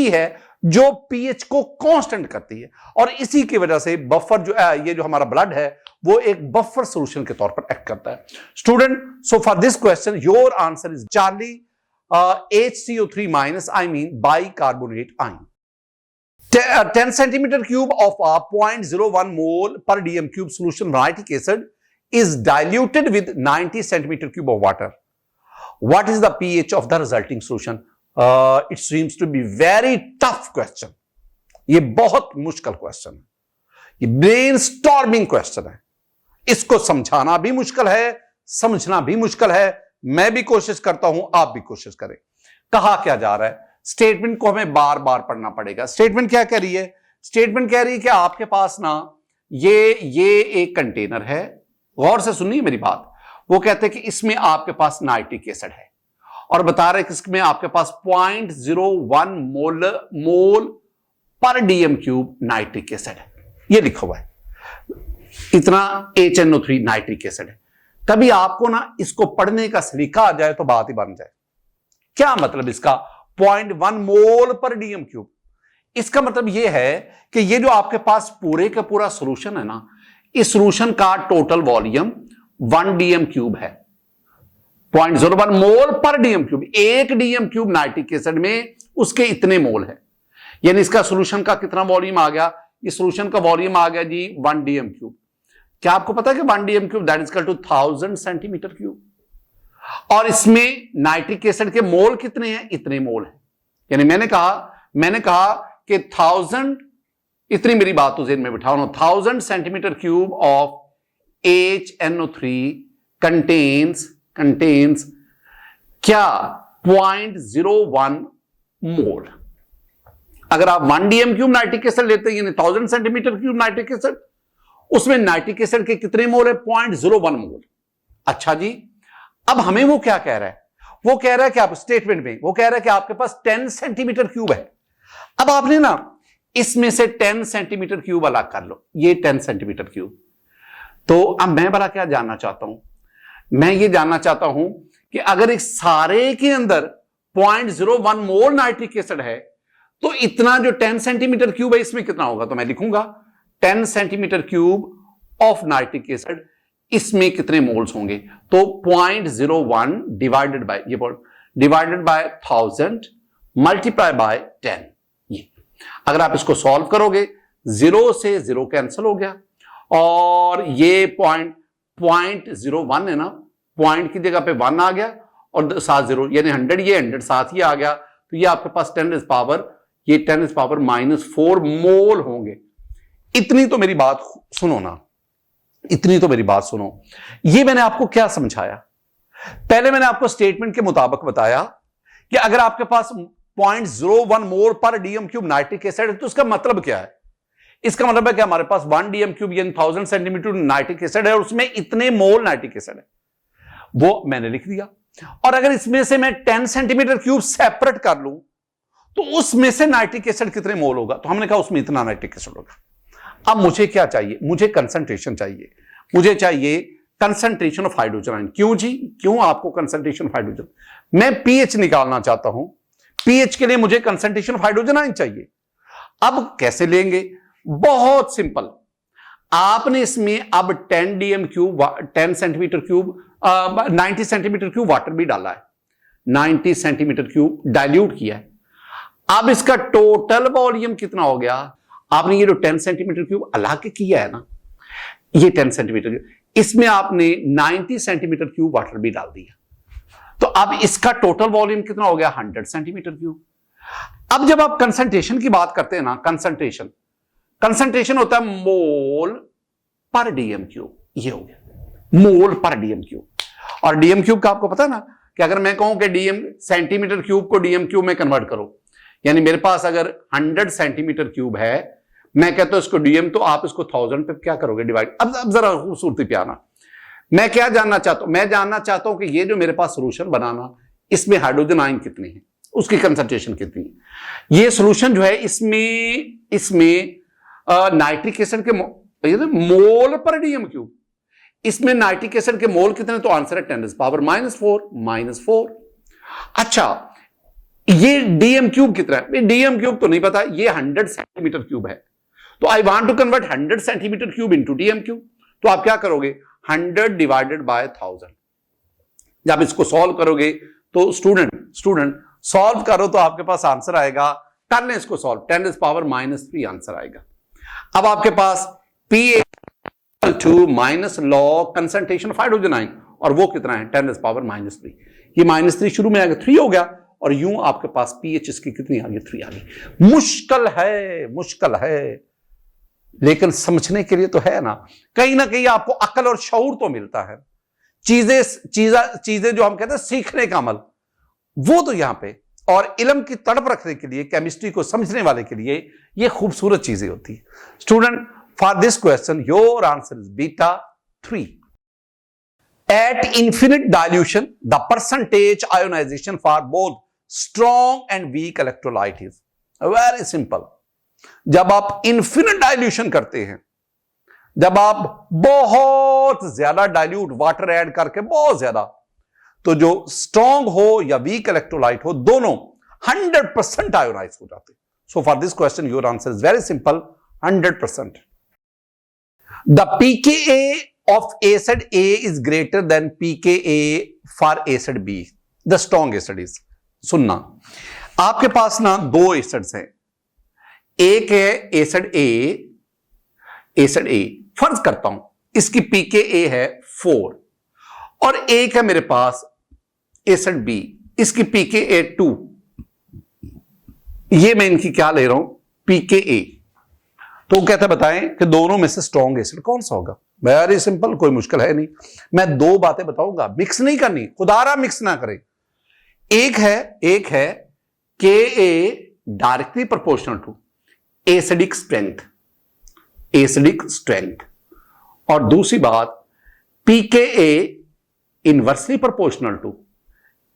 है जो पीएच को कांस्टेंट करती है, और इसी की वजह से बफर जो ये जो हमारा ब्लड है वो एक बफर सॉल्यूशन के तौर पर एक्ट करता है। Student, so for this question your answer is Charlie HCO3- I mean bicarbonate ion. 10 centimeter cube of a 0.01 mole per dm cube solution nitric acid is diluted with 90 centimeter cube of water. What is the pH of the resulting solution? It seems to be very tough question. ये बहुत मुश्किल question है, ये brain storming question है। इसको समझाना भी मुश्किल है, समझना भी मुश्किल है। मैं भी कोशिश करता हूं, आप भी कोशिश करें। कहा क्या जा रहा है? स्टेटमेंट को हमें बार बार पढ़ना पड़ेगा। स्टेटमेंट क्या कह रही है? स्टेटमेंट कह रही है कि आपके पास ना ये एक कंटेनर है, गौर से सुनिए मेरी बात। वो कहते हैं कि इसमें आपके पास नाइट्रिक एसिड है, और बता रहे हैं कि इसमें आपके पास 0.01 मोल पर डीएम क्यूब नाइट्रिक एसिड है। ये लिखा हुआ है, इतना HNO3 नाइट्रिक एसिड है। तभी आपको ना इसको पढ़ने का सलीका आ जाए तो बात ही बन जाए। क्या मतलब इसका? 0.1 मोल पर डीएम क्यूब, इसका मतलब यह है कि ये जो आपके पास पूरे का पूरा सॉल्यूशन है ना, इस सॉल्यूशन का टोटल वॉल्यूम 1 डीएम क्यूब है, 0.01 मोल पर DM cube. 1 dm cube nitric acid में उसके इतने मोल है, यानी इसका सॉल्यूशन का कितना वॉल्यूम आ गया? इस सॉल्यूशन का वॉल्यूम आ गया जी 1 डीएम क्यूब। क्या आपको पता है कि 1 dm cube that is equal to 1000 centimetre cube, और इसमें नाइट्रिक एसिड के मोल कितने हैं? इतने मोल हैं। यानी मैंने कहा कि 1000, इतनी मेरी बात तो जेहन में बिठाओ ना, 1000 centimetre cube of HNO3 contains क्या? 0.01 मोल। अगर आप 1 डीएम क्यूब नाइट्रिक एसिड लेते हैं, यानी 1000 सेंटीमीटर क्यूब नाइट्रिक एसिड, उसमें नाइट्रिक एसिड के कितने मोल है? 0.01 मोल। अच्छा जी, अब हमें वो क्या कह रहा है? वो कह रहा है कि आप स्टेटमेंट में वो कह रहा है कि आपके पास 10 सेंटीमीटर क्यूब है। अब आपने ना इसमें से 10 सेंटीमीटर क्यूब अलग कर लो, ये 10 सेंटीमीटर क्यूब। तो अब मैं बड़ा क्या जानना चाहता हूं? मैं ये जानना चाहता हूं कि अगर इस सारे के अंदर 0.01 मोल नाइट्रिक एसिड है, तो इतना जो 10 सेंटीमीटर क्यूब है इसमें कितना होगा? तो मैं लिखूंगा 10 centimetre cube of nitric acid, इसमें कितने मोल्स होंगे? तो 0.01 डिवाइडेड बाय 1000 मल्टीप्लाई बाय 10। ये अगर आप इसको सॉल्व करोगे, 0 से 0 कैंसिल हो गया, और ये 0.01 है ना, पॉइंट की जगह पे 1 आ गया और 7 0, यानी 100, ये 100 साथ ही आ गया, तो ये आपके पास 10 -4 मोल होंगे। इतनी तो मेरी बात सुनो ना, इतनी तो मेरी बात सुनो। ये मैंने आपको क्या समझाया? पहले मैंने आपको स्टेटमेंट के मुताबिक बताया कि अगर आपके पास 0.01 मोल पर डीएम क्यूब नाइट्रिक एसिड है, तो उसका मतलब क्या है? इसका मतलब है कि हमारे पास 1 डीएम क्यूब यानी 1000 सेंटीमीटर नाइट्रिक एसिड है, और उसमें इतने मोल नाइट्रिक एसिड है, वो मैंने लिख दिया। और अगर इसमें से मैं 10 सेंटीमीटर क्यूब सेपरेट कर लूं, तो उसमें से नाइट्रिक एसिड कितने मोल होगा? तो हमने कहा उसमें इतना नाइट्रिक एसिड होगा। अब मुझे क्या चाहिए? मुझे कंसंट्रेशन चाहिए। मुझे चाहिए कंसंट्रेशन ऑफ हाइड्रोजन आयन। क्यों जी? क्यों आपको कंसंट्रेशन ऑफ हाइड्रोजन? मैं पीएच निकालना चाहता हूं। पीएच के लिए मुझे कंसंट्रेशन ऑफ हाइड्रोजन आयन चाहिए। अब कैसे लेंगे? बहुत सिंपल। आपने इसमें अब 10 DM cube 10 centimetre cube 90 centimetre cube water भी डाला है, 90 सेंटीमीटर क्यूब डाइल्यूट किया है। अब इसका टोटल वॉल्यूम कितना हो गया? आपने ये जो 10 सेंटीमीटर क्यूब अलग किया है ना, ये 10 सेंटीमीटर क्यूब, इसमें आपने 90 सेंटीमीटर क्यूब वाटर भी डाल दिया, तो अब इसका टोटल वॉल्यूम कितना हो गया? 100 सेंटीमीटर क्यूब। अब जब आप कंसंट्रेशन की बात करते हैं ना, कंसंट्रेशन होता है मोल पर डीएम क्यूब। ये हो गया मोल पर डीएम क्यूब। और डीएम क्यूब का आपको पता है ना कि अगर मैं कहूं कि डीएम सेंटीमीटर क्यूब को डीएम क्यूब में कन्वर्ट करो, यानी मेरे पास अगर 100 सेंटीमीटर क्यूब है, मैं कहता हूं इसको डीएम, तो आप इसको 1000 पे क्या करोगे? डिवाइड। अब जरा खूबसूरती पे आना। मैं क्या जानना चाहता हूं? मैं जानना चाहता हूं कि ये जो मेरे पास सोल्यूशन बनाना, इसमें हाइड्रोजन आयन कितने हैं, उसकी कंसंट्रेशन कितनी है। ये सोल्यूशन जो है, इसमें नाइट्रिक एसिड के मोल पर डीएम क्यूब, इसमें नाइट्रिक एसिड के मोल कितने? तो आंसर है 10⁻⁴ अच्छा, ये डीएम क्यूब कितना है? डीएम क्यूब तो नहीं पता, ये 100 सेंटीमीटर क्यूब है, तो I want to convert 100 centimetre cube into dm cube. तो आप क्या करोगे? 100 डिवाइडेड बाय 1000। जब इसको सॉल्व करोगे तो स्टूडेंट सॉल्व करो तो आपके पास आंसर आएगा, कर लें इसको सॉल्व, 10⁻³ आंसर आएगा। अब आपके पास P minus log concentration of hydrogen ion, और वो कितना है? 10⁻³ ये -3 शुरू में आएगा, 3 हो गया, और यूं आपके पास पीएच इसकी कितनी आ गई? 3 आ गई। मुश्किल है, लेकिन समझने के लिए तो है ना कहीं आपको अकल और शऊर तो मिलता है। चीजें जो हम कहते हैं सीखने का अमल, वो तो यहां पे, और इल्म की तड़प रखने के लिए, केमिस्ट्री को समझने वाले के लिए ये खूबसूरत चीजें होती है। Student, for this question your answer is β3। At infinite dilution, the percentage ionization for both strong and weak electrolyte is very simple. जब आप infinite dilution करते हैं, जब आप बहुत ज्यादा डाइल्यूट वाटर ऐड करके बहुत ज्यादा, तो जो स्ट्रॉन्ग हो या वीक इलेक्ट्रोलाइट हो, दोनों 100% आयोनाइज हो जाते हैं। So for this question, your answer is very simple, 100%. The pKa of acid A is greater than pKa for acid B. The strong acid is. सुनना, आपके पास ना दो एसिड्स हैं, एक है एसिड ए, फर्ज करता हूं इसकी pKa है 4, और एक है मेरे पास एसिड बी, इसकी pKa 2। ये मैं इनकी क्या ले रहा हूं, pKa। तो कहता है बताएं कि दोनों में से स्ट्रॉन्ग एसिड कौन सा होगा। वेरी सिंपल, कोई मुश्किल है नहीं। मैं दो बातें बताऊंगा, मिक्स नहीं करनी, खुदारा मिक्स ना करें। एक है Ka directly proportional to acidic strength, और दूसरी बात pKa inversely proportional to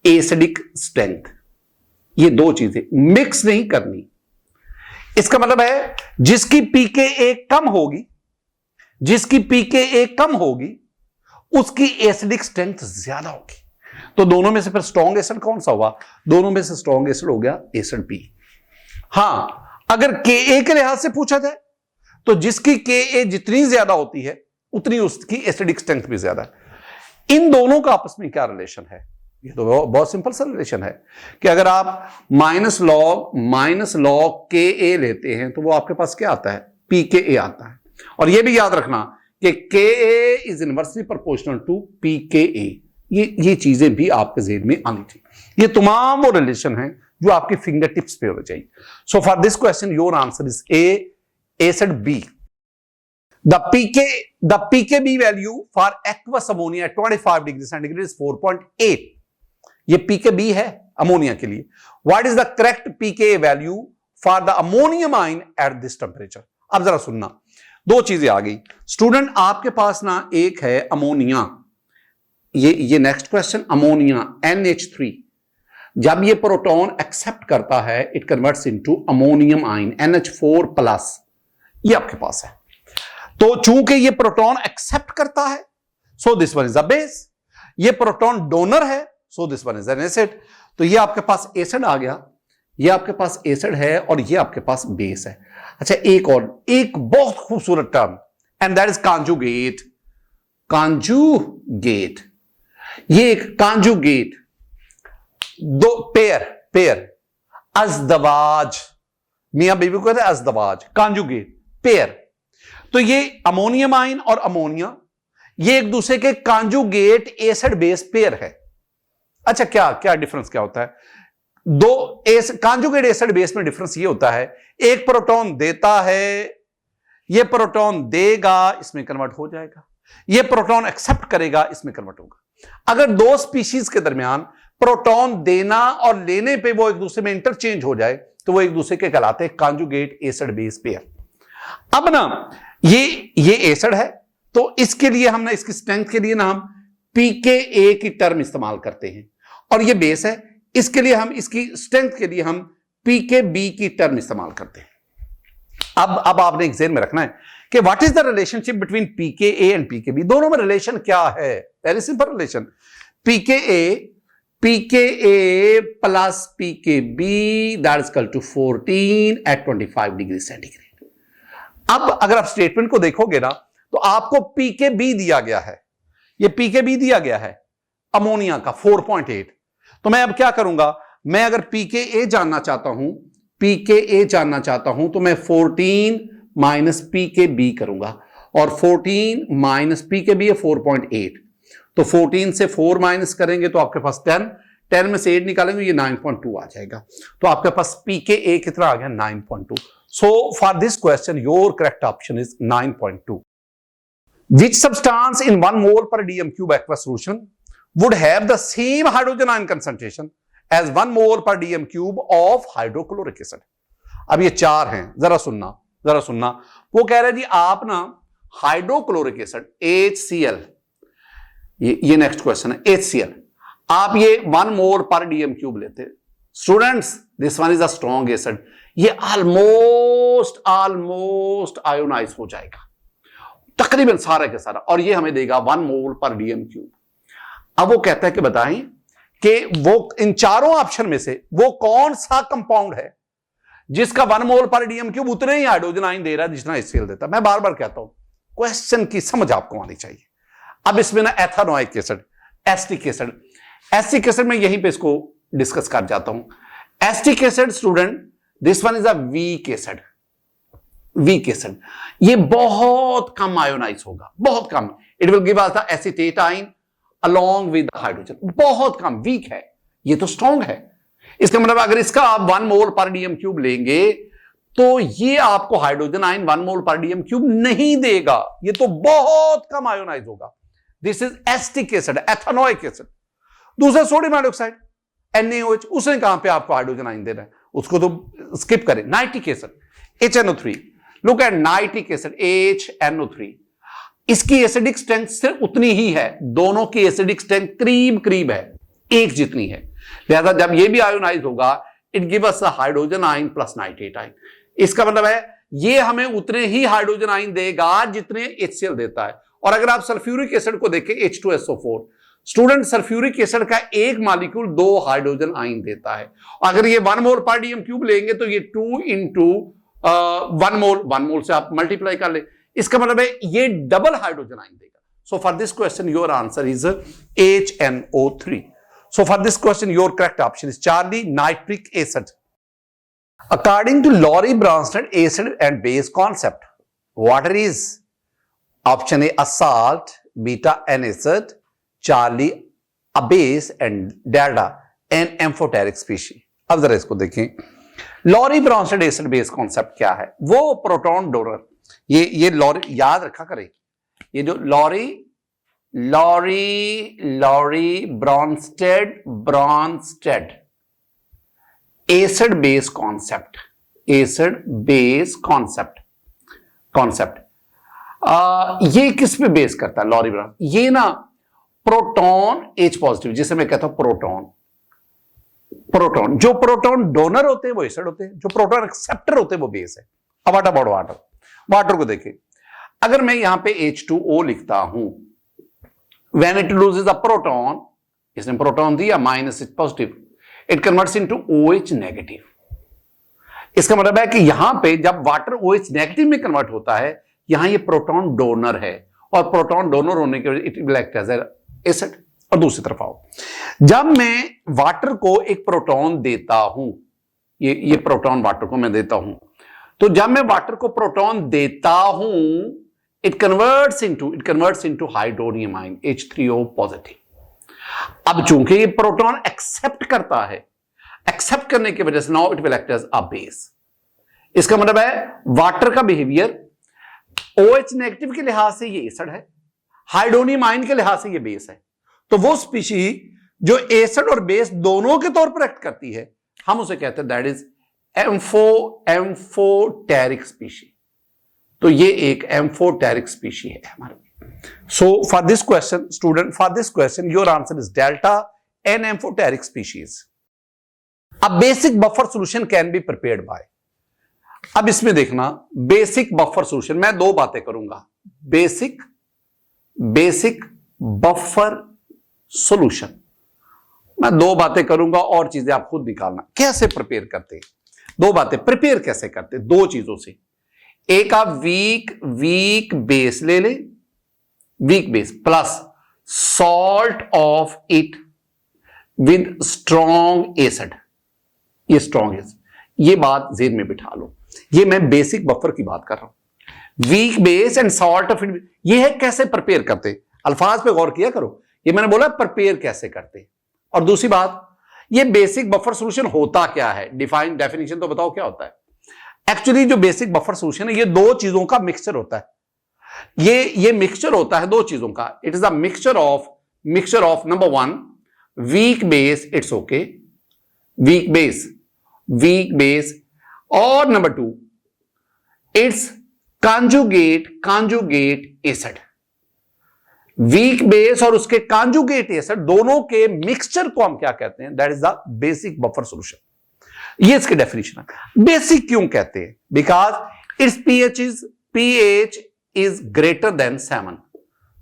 acidic strength. ये दो चीजें मिक्स नहीं करनी। इसका मतलब है जिसकी pKa कम होगी उसकी एसिडिक स्ट्रेंथ ज्यादा होगी। तो दोनों में से फिर स्ट्रॉन्ग एसिड कौन सा हुआ, दोनों में से स्ट्रॉन्ग एसिड हो गया एसिड बी। हां, अगर Ka के लिहाज से पूछा जाए तो जिसकी Ka जितनी ज्यादा होती है उतनी उसकी एसिडिक स्ट्रेंथ भी ज्यादा है। इन दोनों का आपस में क्या रिलेशन है, ये तो बहुत सिंपल सा रिलेशन है कि अगर आप माइनस लॉग Ka लेते हैं तो वो आपके पास क्या आता है, pKa आता है। और ये भी याद रखना कि Ka is inversely proportional to pKa। ये चीजें भी आपके ज़हन में आनी चाहिए। ये तमाम वो रिलेशन हैं जो आपके फिंगर टिप्स पे होने चाहिए। So for this question your answer is A, acid B. The pKb value for aqueous ammonia 25 degree centigrade is 4.8। ये pKb है अमोनिया के लिए। What is the correct pKa value for the ammonium ion at this temperature. अब जरा सुनना, दो चीजें आ गई स्टूडेंट, आपके पास ना एक है अमोनिया, ये नेक्स्ट क्वेश्चन, अमोनिया NH3 जब ये प्रोटॉन एक्सेप्ट करता है it converts into ammonium ion NH4+, ये आपके पास है। तो चूंकि ये प्रोटॉन एक्सेप्ट करता है so this one is a base, ये प्रोटॉन डोनर है so this one is an acid. तो ये आपके पास एसिड आ गया, ये आपके पास एसिड है और ये आपके पास बेस है। अच्छा, एक बहुत खूबसूरत term and that is conjugate. ये एक कांजुगेट, दो पेयर अज़दवाज, मियां बीवी को कहते हैं अज़दवाज, कांजुगेट पेयर। तो ये अमोनियम आयन और अमोनिया ये एक दूसरे के कांजुगेट एसिड बेस पेयर है। अच्छा, क्या डिफरेंस क्या होता है, दो कांजुगेट एसिड बेस में डिफरेंस ये होता है, एक प्रोटॉन देता है, ये प्रोटॉन देगा, इसमें कन्वर्ट हो जाएगा, ये प्रोटॉन एक्सेप्ट करेगा, इसमें कन्वर्ट होगा। अगर दो स्पीशीज के दरमियान प्रोटॉन देना और लेने पे वो एक दूसरे में इंटरचेंज हो जाए तो वो एक दूसरे के कहलाते हैं कांजुगेट एसिड बेस पेयर। अब ना ये एसिड है तो इसके लिए हम ना इसकी स्ट्रेंथ के लिए ना हम pKa की टर्म इस्तेमाल करते हैं, और ये बेस है इसके लिए हम इसकी स्ट्रेंथ के लिए हम pKb की टर्म इस्तेमाल करते हैं। अब आपने एक ज़हन में रखना है कि what is the relationship between pKa and pKb। दोनों में रिलेशन क्या है, very simple relation, pKa plus pKb that is equal to 14 at 25 degree centigrade. अब अगर आप स्टेटमेंट को देखोगे ना तो आपको pKb दिया गया है, ये pKb दिया गया है अमोनिया का 4.8। तो मैं अब क्या करूंगा, मैं अगर pKa जानना चाहता हूं तो मैं 14 माइनस pKb करूंगा, और 14 माइनस pKb है 4.8, तो 14 से 4 माइनस करेंगे तो आपके पास 10 में से 8 निकालेंगे ये 9.2 आ जाएगा। तो आपके पास pKa कितना आ गया, 9.2। सो for this question your correct option is 9.2। Which substance in 1 mole per dm cube aqueous solution would have the same hydrogen ion concentration as 1 mole per dm cube of hydrochloric acid? अब ये चार हैं, जरा सुनना। वो कह रहे जी आप ना हाइड्रोक्लोरिक एसिड HCl, ये नेक्स्ट क्वेश्चन है, HCl आप ये 1 मोल पर डीएम क्यूब लेते। Students this one is a strong acid, ये ऑलमोस्ट आयोनाइज हो जाएगा तकरीबन सारा के सारा, और ये हमें देगा 1 मोल पर डीएम क्यूब। अब वो कहता है कि बताएं कि वो इन चारों ऑप्शन में से वो कौन सा कंपाउंड है जिसका 1 मोल पर डीएम क्यूब उतने ही हाइड्रोजन आयन दे रहा है जितना HCl देता है। मैं बार बार कहता हूं क्वेश्चन की समझ आपको आनी चाहिए। अब इसमें ना ethanoic acid, acetic acid, acetic acid में यहीं पे इसको डिस्कस कर जाता हूं। Acetic acid student, this one is a weak acid, weak acid. ये बहुत कम आयोनाइज होगा, बहुत कम। It will give us the acetate ion along with hydrogen, बहुत कम, वीक है। ये तो स्ट्रॉन्ग है। इसका मतलब अगर इसका आप 1 मोल पर डीएम क्यूब लेंगे तो ये आपको हाइड्रोजन आयन 1 मोल पर डीएम क्यूब नहीं देगा, ये तो बहुत कम आयोनाइज होगा। This is acetic acid, ethanoic acid. दूसरा सोडियम हाइड्रोक्साइड NaOH, उसने कहां पे आपको हाइड्रोजन आयन देना है, उसको तो स्किप करें। Nitric acid HNO3, look at nitric acid HNO3, इसकी एसिडिक स्ट्रेंथ सिर्फ उतनी ही है, दोनों की एसिडिक स्ट्रेंथ करीब करीब है, एक जितनी है। लिहाजा जब ये भी आयोनाइज होगा it give us hydrogen ion plus nitrate ion. इसका मतलब है ये हमें उतने ही हाइड्रोजन आयन देगा जितने HCl देता है। और अगर आप सल्फ्यूरिक एसिड को देखें H2SO4, स्टूडेंट सल्फ्यूरिक एसिड का एक मॉलिक्यूल 2 हाइड्रोजन आयन देता है। अगर ये 1 मोल पर डीएम क्यूब लेंगे तो ये 2 इंटू 1 मोल से आप मल्टीप्लाई कर ले, इसका मतलब है ये डबल हाइड्रोजन आयन देगा। सो for this question your answer is HNO3. So for this question, your correct option is Charlie, nitric acid. According to Lowry-Bronsted acid and base concept, water is option A, a salt, beta, an acid, Charlie, a base, and delta, an amphoteric species. अब जरा इसको देखें, Lowry-Bronsted acid base concept क्या है? वो proton donor, ये lorry याद रखा करें, ये जो Lowry Bronsted acid base concept, acid base concept, ये किस पे बेस करता है लॉरी ब्रॉन्स? ये ना प्रोटॉन H पॉजिटिव, जिसे मैं कहता हूं प्रोटॉन, जो प्रोटॉन डोनर होते हैं वो एसिड होते हैं, जो प्रोटॉन एक्सेप्टर होते हैं वो बेस है। अब व्हाट अबाउट वाटर को देखें, अगर मैं यहां पे H2O लिखता हूं, when it loses a proton, इसने प्रोटॉन दिया minus positive, it converts into OH negative. इसका मतलब है कि यहां पे जब वाटर OH नेगेटिव में कन्वर्ट होता है, यहां ये प्रोटॉन डोनर है, और प्रोटॉन डोनर होने के वजह it will act as acid. और दूसरी तरफ आओ, जब मैं वाटर को एक प्रोटॉन देता हूं, ये प्रोटॉन वाटर को मैं देता हूं, तो जब मैं वाटर को प्रोटॉन देता हूं it converts into hydronium ion H3O positive. अब चूंकि ये प्रोटॉन एक्सेप्ट करता है, एक्सेप्ट करने की वजह से now it will act as a base. इसका मतलब है वाटर का बिहेवियर OH नेगेटिव के लिहाज से ये एसिड है, हाइड्रोनियम आयन के लिहाज से ये बेस है। तो वो स्पीशी जो एसिड और बेस दोनों के तौर पर एक्ट करती है, हम उसे कहते हैं दैट इज एम्फोटेरिक स्पीशी। तो ये एक एम्फोटेरिक स्पीशी है हमारे। So for this question student, for this question your answer is delta, an amphoteric species. अब basic buffer solution can be prepared by, अब इसमें देखना बेसिक बफर सॉल्यूशन, मैं 2 बातें करूंगा, बेसिक बफर सॉल्यूशन, मैं 2 बातें करूंगा और चीजें आप खुद निकालना कैसे प्रिपेयर करते हैं। 2 बातें प्रिपेयर कैसे करते, 2 चीजों से। एक आप वीक बेस ले लें, weak base plus salt of it with strong acid, ये स्ट्रॉन्ग एसिड, ये बात जेन में बिठा लो। ये मैं बेसिक बफर की बात कर रहा हूं, week base and salt of it. ये है कैसे प्रिपेयर करते, अल्फाज पे गौर किया करो, ये मैंने बोला प्रिपेयर कैसे करते। और दूसरी बात, ये बेसिक बफर सॉल्यूशन होता क्या है, डेफिनेशन तो बताओ क्या होता है। एक्चुअली जो बेसिक बफर सॉल्यूशन है ये 2 चीजों का मिक्सचर होता है, ये मिक्सचर होता है 2 चीजों का। It is a mixture of number 1 weak base, it's okay, weak base, और number 2 it's conjugate acid. Weak base और उसके कॉन्जुगेट एसिड दोनों के मिक्सचर को हम क्या कहते हैं, that is the basic buffer solution. ये इसकी डेफिनेशन है। बेसिक क्यों कहते हैं, because it's pH is greater than 7,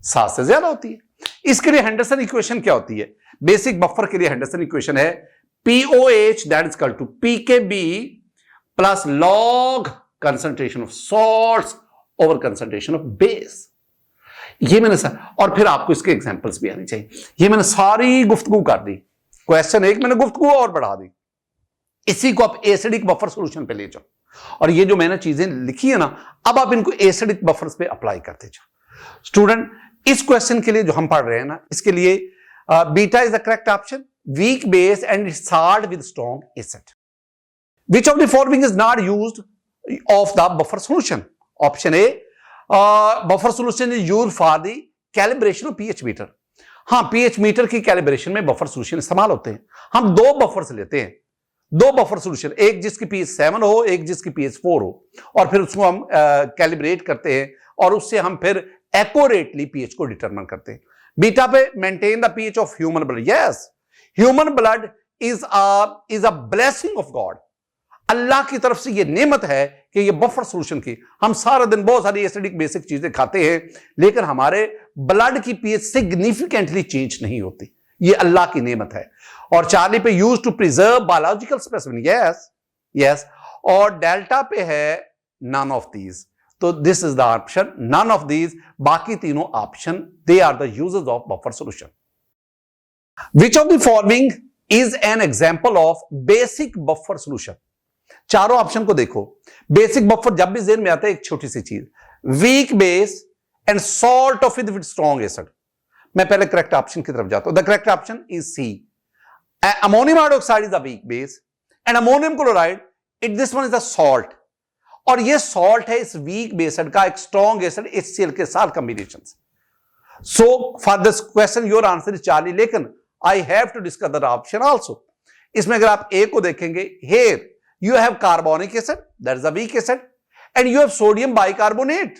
7 से ज्यादा होती है। इसके लिए हेंडरसन इक्वेशन क्या होती है, बेसिक बफर के लिए हेंडरसन इक्वेशन है POH that is equal to PKB plus log concentration of salts over concentration of base. ये मैंने और फिर आपको इसके एग्जांपल्स भी आने चाहिए। ये मैंने सारी गुफ्तगू कर दी, क्वेश्चन एक मैंने गुफ्तगू और बढ़ा दी। इसी को आप एसिडिक बफर सॉल्यूशन पे ले जाओ, और ये जो मैंने चीजें लिखी है ना, अब आप इनको एसिडिक बफर्स पे अप्लाई करते जाओ। स्टूडेंट, इस क्वेश्चन के लिए जो हम पढ़ रहे हैं ना, इसके लिए beta is the correct option, week base and salt with strong acid. Which of the following is not used of the buffer solution? Option A, buffer solution is used for the calibration of pH meter. हाँ, pH metre की calibration में buffer solution इस्तेमाल होते हैं। हम दो buffers लेते हैं, दो बफर सोल्यूशन, एक जिसकी pH 7 हो, एक जिसकी pH 4 हो, और फिर उसको हम कैलिब्रेट करते हैं और उससे हम फिर एक्यूरेटली pH को डिटरमाइन करते हैं। बीटा पे maintain the pH of human blood. Yes, human blood is a blessing of God. Allah की तरफ से यह नेमत है कि यह बफर सॉल्यूशन की, हम सारा दिन बहुत सारी एसिडिक बेसिक चीजें खाते हैं, लेकिन हमारे ब्लड की पीएच सिग्निफिकेंटली चेंज नहीं होती। यह अल्लाह की नेमत है। और चार्ली पे use to preserve biological specimen. Yes yes. और डेल्टा पे है नन ऑफ दीज। तो this is the option, none of these. बाकी तीनों option they are the uses of buffer solution. Which of the following is an example of basic buffer solution? चारों option को देखो। Basic buffer जब भी जेहन में आता है एक छोटी सी चीज, weak base and salt of with strong acid. मैं पहले करेक्ट ऑप्शन की तरफ जाता हूं। The correct option is C, ammonium hydroxide is the weak base and ammonium chloride it this one is the salt. और ये सॉल्ट है इस वीक बेस का एक स्ट्रॉन्ग एसिड HCl के साथ combination. So for this question your answer is Charlie, लेकिन I have to discuss the option also. इसमें अगर आप ए को देखेंगे, here you have carbonic acid, that is a weak acid, and you have sodium bicarbonate.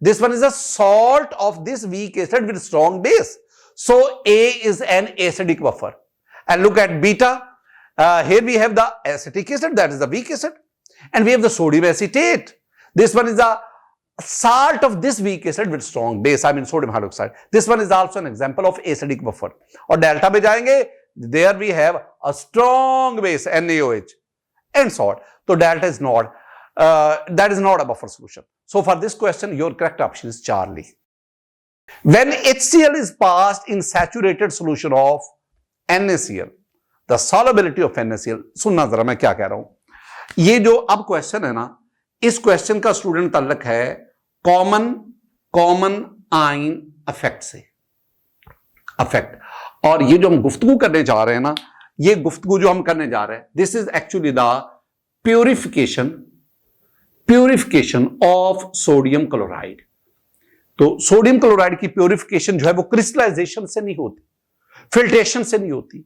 This one is a salt of this weak acid with strong base. So A is an acidic buffer. And look at beta. Here we have the acetic acid, that is the weak acid, and we have the sodium acetate. This one is a salt of this weak acid with strong base. I mean sodium hydroxide. This one is also an example of acidic buffer. और delta पे जाएंगे, there we have a strong base NaOH. And salt. So delta is not, that is not a buffer solution. So for this question, your correct option is Charlie. When HCl is passed in saturated solution of NaCl, the solubility of NaCl, सुनना जरा मैं क्या कह रहा हूं। ये जो अब क्वेश्चन है ना, इस क्वेश्चन का स्टूडेंट ताल्लुक है कॉमन आयन अफेक्ट से, अफेक्ट। और ये जो हम गुफ्तगू करने जा रहे हैं ना, ये गुफ्तगू जो हम करने जा रहे हैं, this is actually the purification of sodium chloride. तो सोडियम क्लोराइड की प्यूरिफिकेशन जो है वो क्रिस्टलाइजेशन से नहीं होती, फिल्ट्रेशन से नहीं होती,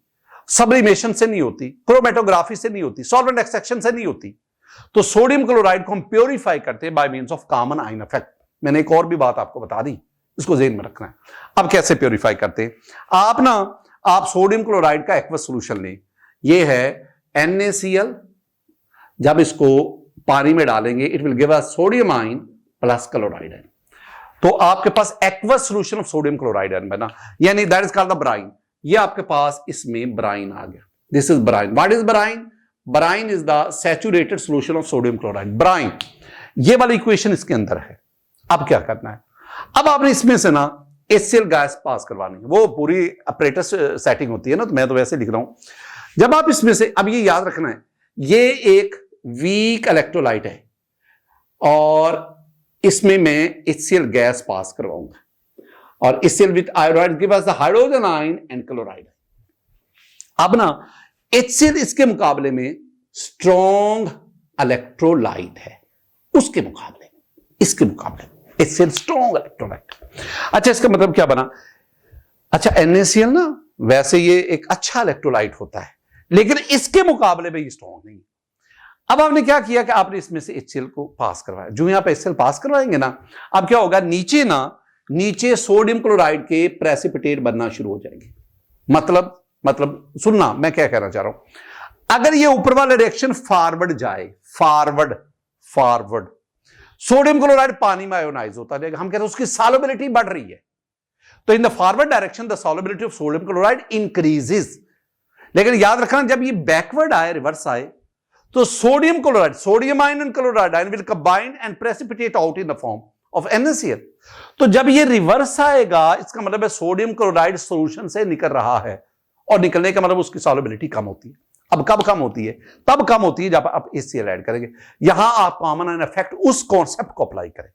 सब्लिमेशन से नहीं होती, क्रोमेटोग्राफी से नहीं होती, सॉल्वेंट एक्सट्रैक्शन से नहीं होती। तो सोडियम क्लोराइड को हम प्योरीफाई करते हैं by means of common ion effect. मैंने एक और भी बात आपको बता दी, इसको ज़हन में रखना है। अब कैसे प्योरीफाई करते हैं आप सोडियम क्लोराइड का एक्वस सॉल्यूशन लें, ये है NaCl। जब इसको पानी में डालेंगे it will give us sodium ion plus chloride ion. तो आपके पास aqueous solution of sodium chloride ion बना, यानी that is called the brine. ये आपके पास इसमें ब्राइन आ गया, this is brine. What is brine? Brine is the saturated solution of sodium chloride, brine. ये वाली इक्वेशन इसके अंदर है। अब क्या करना है, अब आपने इसमें से ना HCl गैस पास करवानी है, वो पूरी अपरेटस सेटिंग होती है ना, तो मैं तो वैसे लिख रहा हूं। जब आप इसमें से, अब ये याद रखना है, ये एक वीक इलेक्ट्रोलाइट है और इसमें मैं HCl गैस पास करवाऊंगा और HCl with iodide give us the hydrogen ion and chloride. अब ना HCl इसके मुकाबले में स्ट्रॉन्ग इलेक्ट्रोलाइट है, उसके मुकाबले, इसके मुकाबले HCl स्ट्रॉन्ग इलेक्ट्रोलाइट। अच्छा, इसका मतलब क्या बना? अच्छा, NaCl ना वैसे ये एक अच्छा इलेक्ट्रोलाइट होता है, लेकिन इसके मुकाबले में ये स्ट्रॉन्ग नहीं। अब आपने क्या किया कि आपने इसमें से HCl को पास करवाया। जो यहां पे HCl पास करवाएंगे ना, अब क्या होगा, नीचे सोडियम क्लोराइड के प्रेसिपिटेट बनना शुरू हो जाएंगे। मतलब सुनना मैं क्या कहना चाह रहा हूं, अगर ये ऊपर वाला रिएक्शन फॉरवर्ड जाए, फॉरवर्ड सोडियम क्लोराइड पानी में आयोनाइज होता जाएगा, हम कहते हैं उसकी सॉल्युबिलिटी बढ़ रही है। तो in the forward direction the solubility of sodium chloride increases. लेकिन याद रखना, जब ये बैकवर्ड आए, रिवर्स आए, तो sodium chloride, sodium ion and chloride ion will combine and precipitate out in the form of NaCl। तो जब ये रिवर्स आएगा, इसका मतलब है सोडियम क्लोराइड सॉल्यूशन से निकल रहा है, और निकलने का मतलब उसकी सॉल्युबिलिटी कम होती है। अब कब कम होती है? तब कम होती है जब आप HCl ऐड करेंगे। यहां आप कॉमन आयन इफेक्ट उस कॉन्सेप्ट को अप्लाई करें।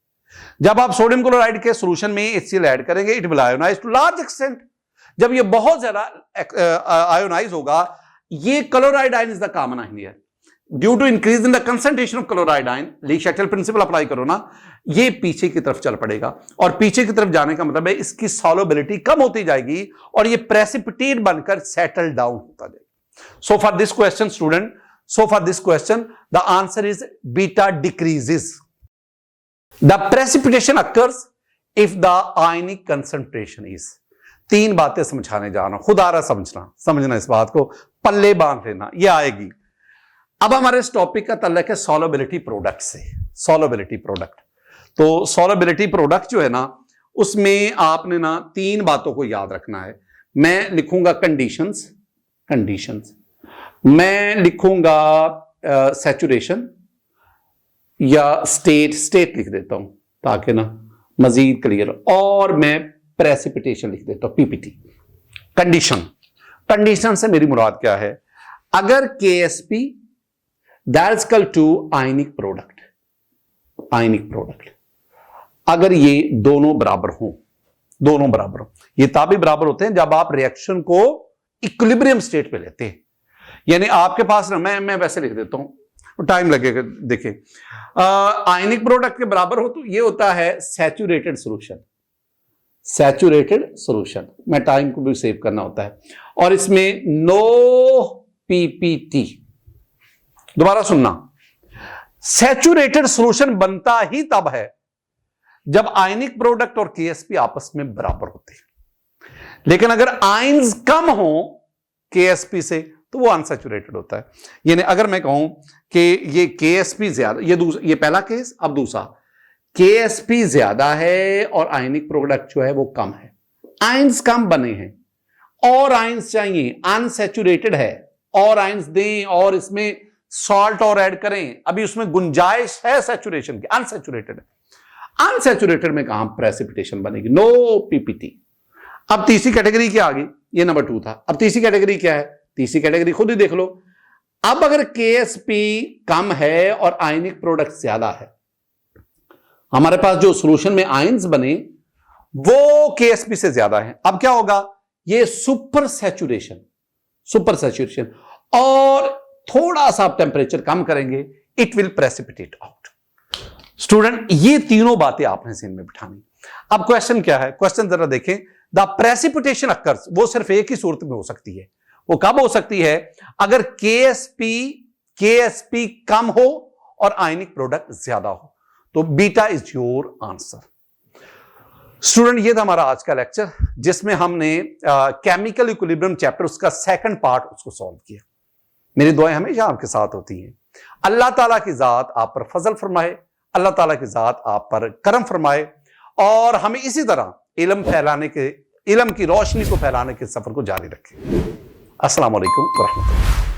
जब आप सोडियम क्लोराइड के सॉल्यूशन में HCl ऐड करेंगे, it will ionise to large extent. जब ये बहुत ज्यादा आयोनाइज होगा, ये chloride ion is the common ion here due to increase in the concentration of chloride ion. Le Chatelier principle apply करो ना, ये पीछे की तरफ चल पड़ेगा, और पीछे की तरफ जाने का मतलब है इसकी सॉल्युबिलिटी कम होती जाएगी और ये प्रेसिपिटेट बनकर सेटल डाउन होता जाएगा। So for this question, student, the answer is beta decreases. The precipitation occurs if the ionic concentration is. 3 बातें समझाने जा रहा हूं, खुद आ रहा समझना इस बात को, पल्ले बांध लेना, ये आएगी। अब हमारे इस टॉपिक का ताल्लुक है सॉल्युबिलिटी प्रोडक्ट से। सॉल्युबिलिटी प्रोडक्ट, तो सॉल्युबिलिटी प्रोडक्ट जो है ना, उसमें आपने ना 3 बातों को याद रखना है। मैं लिखूंगा कंडीशंस, मैं लिखूंगा सैचुरेशन या स्टेट लिख देता हूं ताकि ना मजीद क्लियर, और मैं प्रेसिपिटेशन लिख देता हूं, PPT। कंडीशन से मेरी मुराद क्या है? अगर KSP that is equal to ionic product, अगर ये दोनों बराबर हो, ये तभी बराबर होते हैं जब आप रिएक्शन को इक्विलिब्रियम स्टेट पे लेते हैं। यानी आपके पास ना, मैं वैसे लिख देता हूं, टाइम लगेगा, देखिए आयनिक प्रोडक्ट के बराबर हो तो ये होता है सैचुरेटेड सॉल्यूशन। मैं टाइम को भी सेव करना होता है, और इसमें नो PPT। दोबारा सुनना, सैचुरेटेड सॉल्यूशन बनता ही तब है जब आयनिक प्रोडक्ट और KSP आपस में बराबर होते हैं। लेकिन अगर आयंस कम हो KSP से तो वो अनसैचुरेटेड होता है। यानी अगर मैं कहूं कि ये KSP ज्यादा, ये पहला केस, अब दूसरा, KSP ज्यादा है और आयनिक प्रोडक्ट जो है वो कम है, आयंस कम बने हैं और आयंस चाहिए, अनसैचुरेटेड है और आयंस दें और इसमें सॉल्ट और ऐड करें, अभी उसमें गुंजाइश है सैचुरेशन की, अनसैचुरेटेड है। अनसैचुरेटेड में कहां प्रेसिपिटेशन बनेगी? No PPT। अब तीसरी कैटेगरी क्या आ गई? ये नंबर 2 था। अब तीसरी कैटेगरी क्या है? तीसरी कैटेगरी खुद ही देख लो। अब अगर KSP कम है और आयनिक प्रोडक्ट ज्यादा है, हमारे पास जो सॉल्यूशन में आयंस बने वो KSP से ज्यादा है, अब क्या होगा? ये सुपर सैचुरेशन, और थोड़ा सा आप टेम्परेचर कम करेंगे, it will precipitate out. Student, ये तीनों बातें आपने ज़हन में बिठानी। अब क्वेश्चन क्या है? क्वेश्चन जरा देखें। द प्रेसिपिटेशन अकर्स, वो सिर्फ एक ही सूरत में हो सकती है। वो कब हो सकती है? अगर KSP कम हो और आयनिक प्रोडक्ट ज्यादा हो। तो beta is your answer. Student, ये था हमारा आज का लेक्चर, जिसमें हमने केमिकल इक्विलिब्रियम चैप्टर उसका सेकंड पार्ट उसको सॉल्व किया। मेरी दुआएं हमेशा आपके साथ होती हैं। अल्लाह ताला की जात आप पर फजल फरमाए, अल्लाह ताला की जात आप पर करम फरमाए, और हमें इसी तरह इल्म की रोशनी को फैलाने के सफर को जारी रखें। अस्सलाम वालेकुम व रहमतुल्लाह।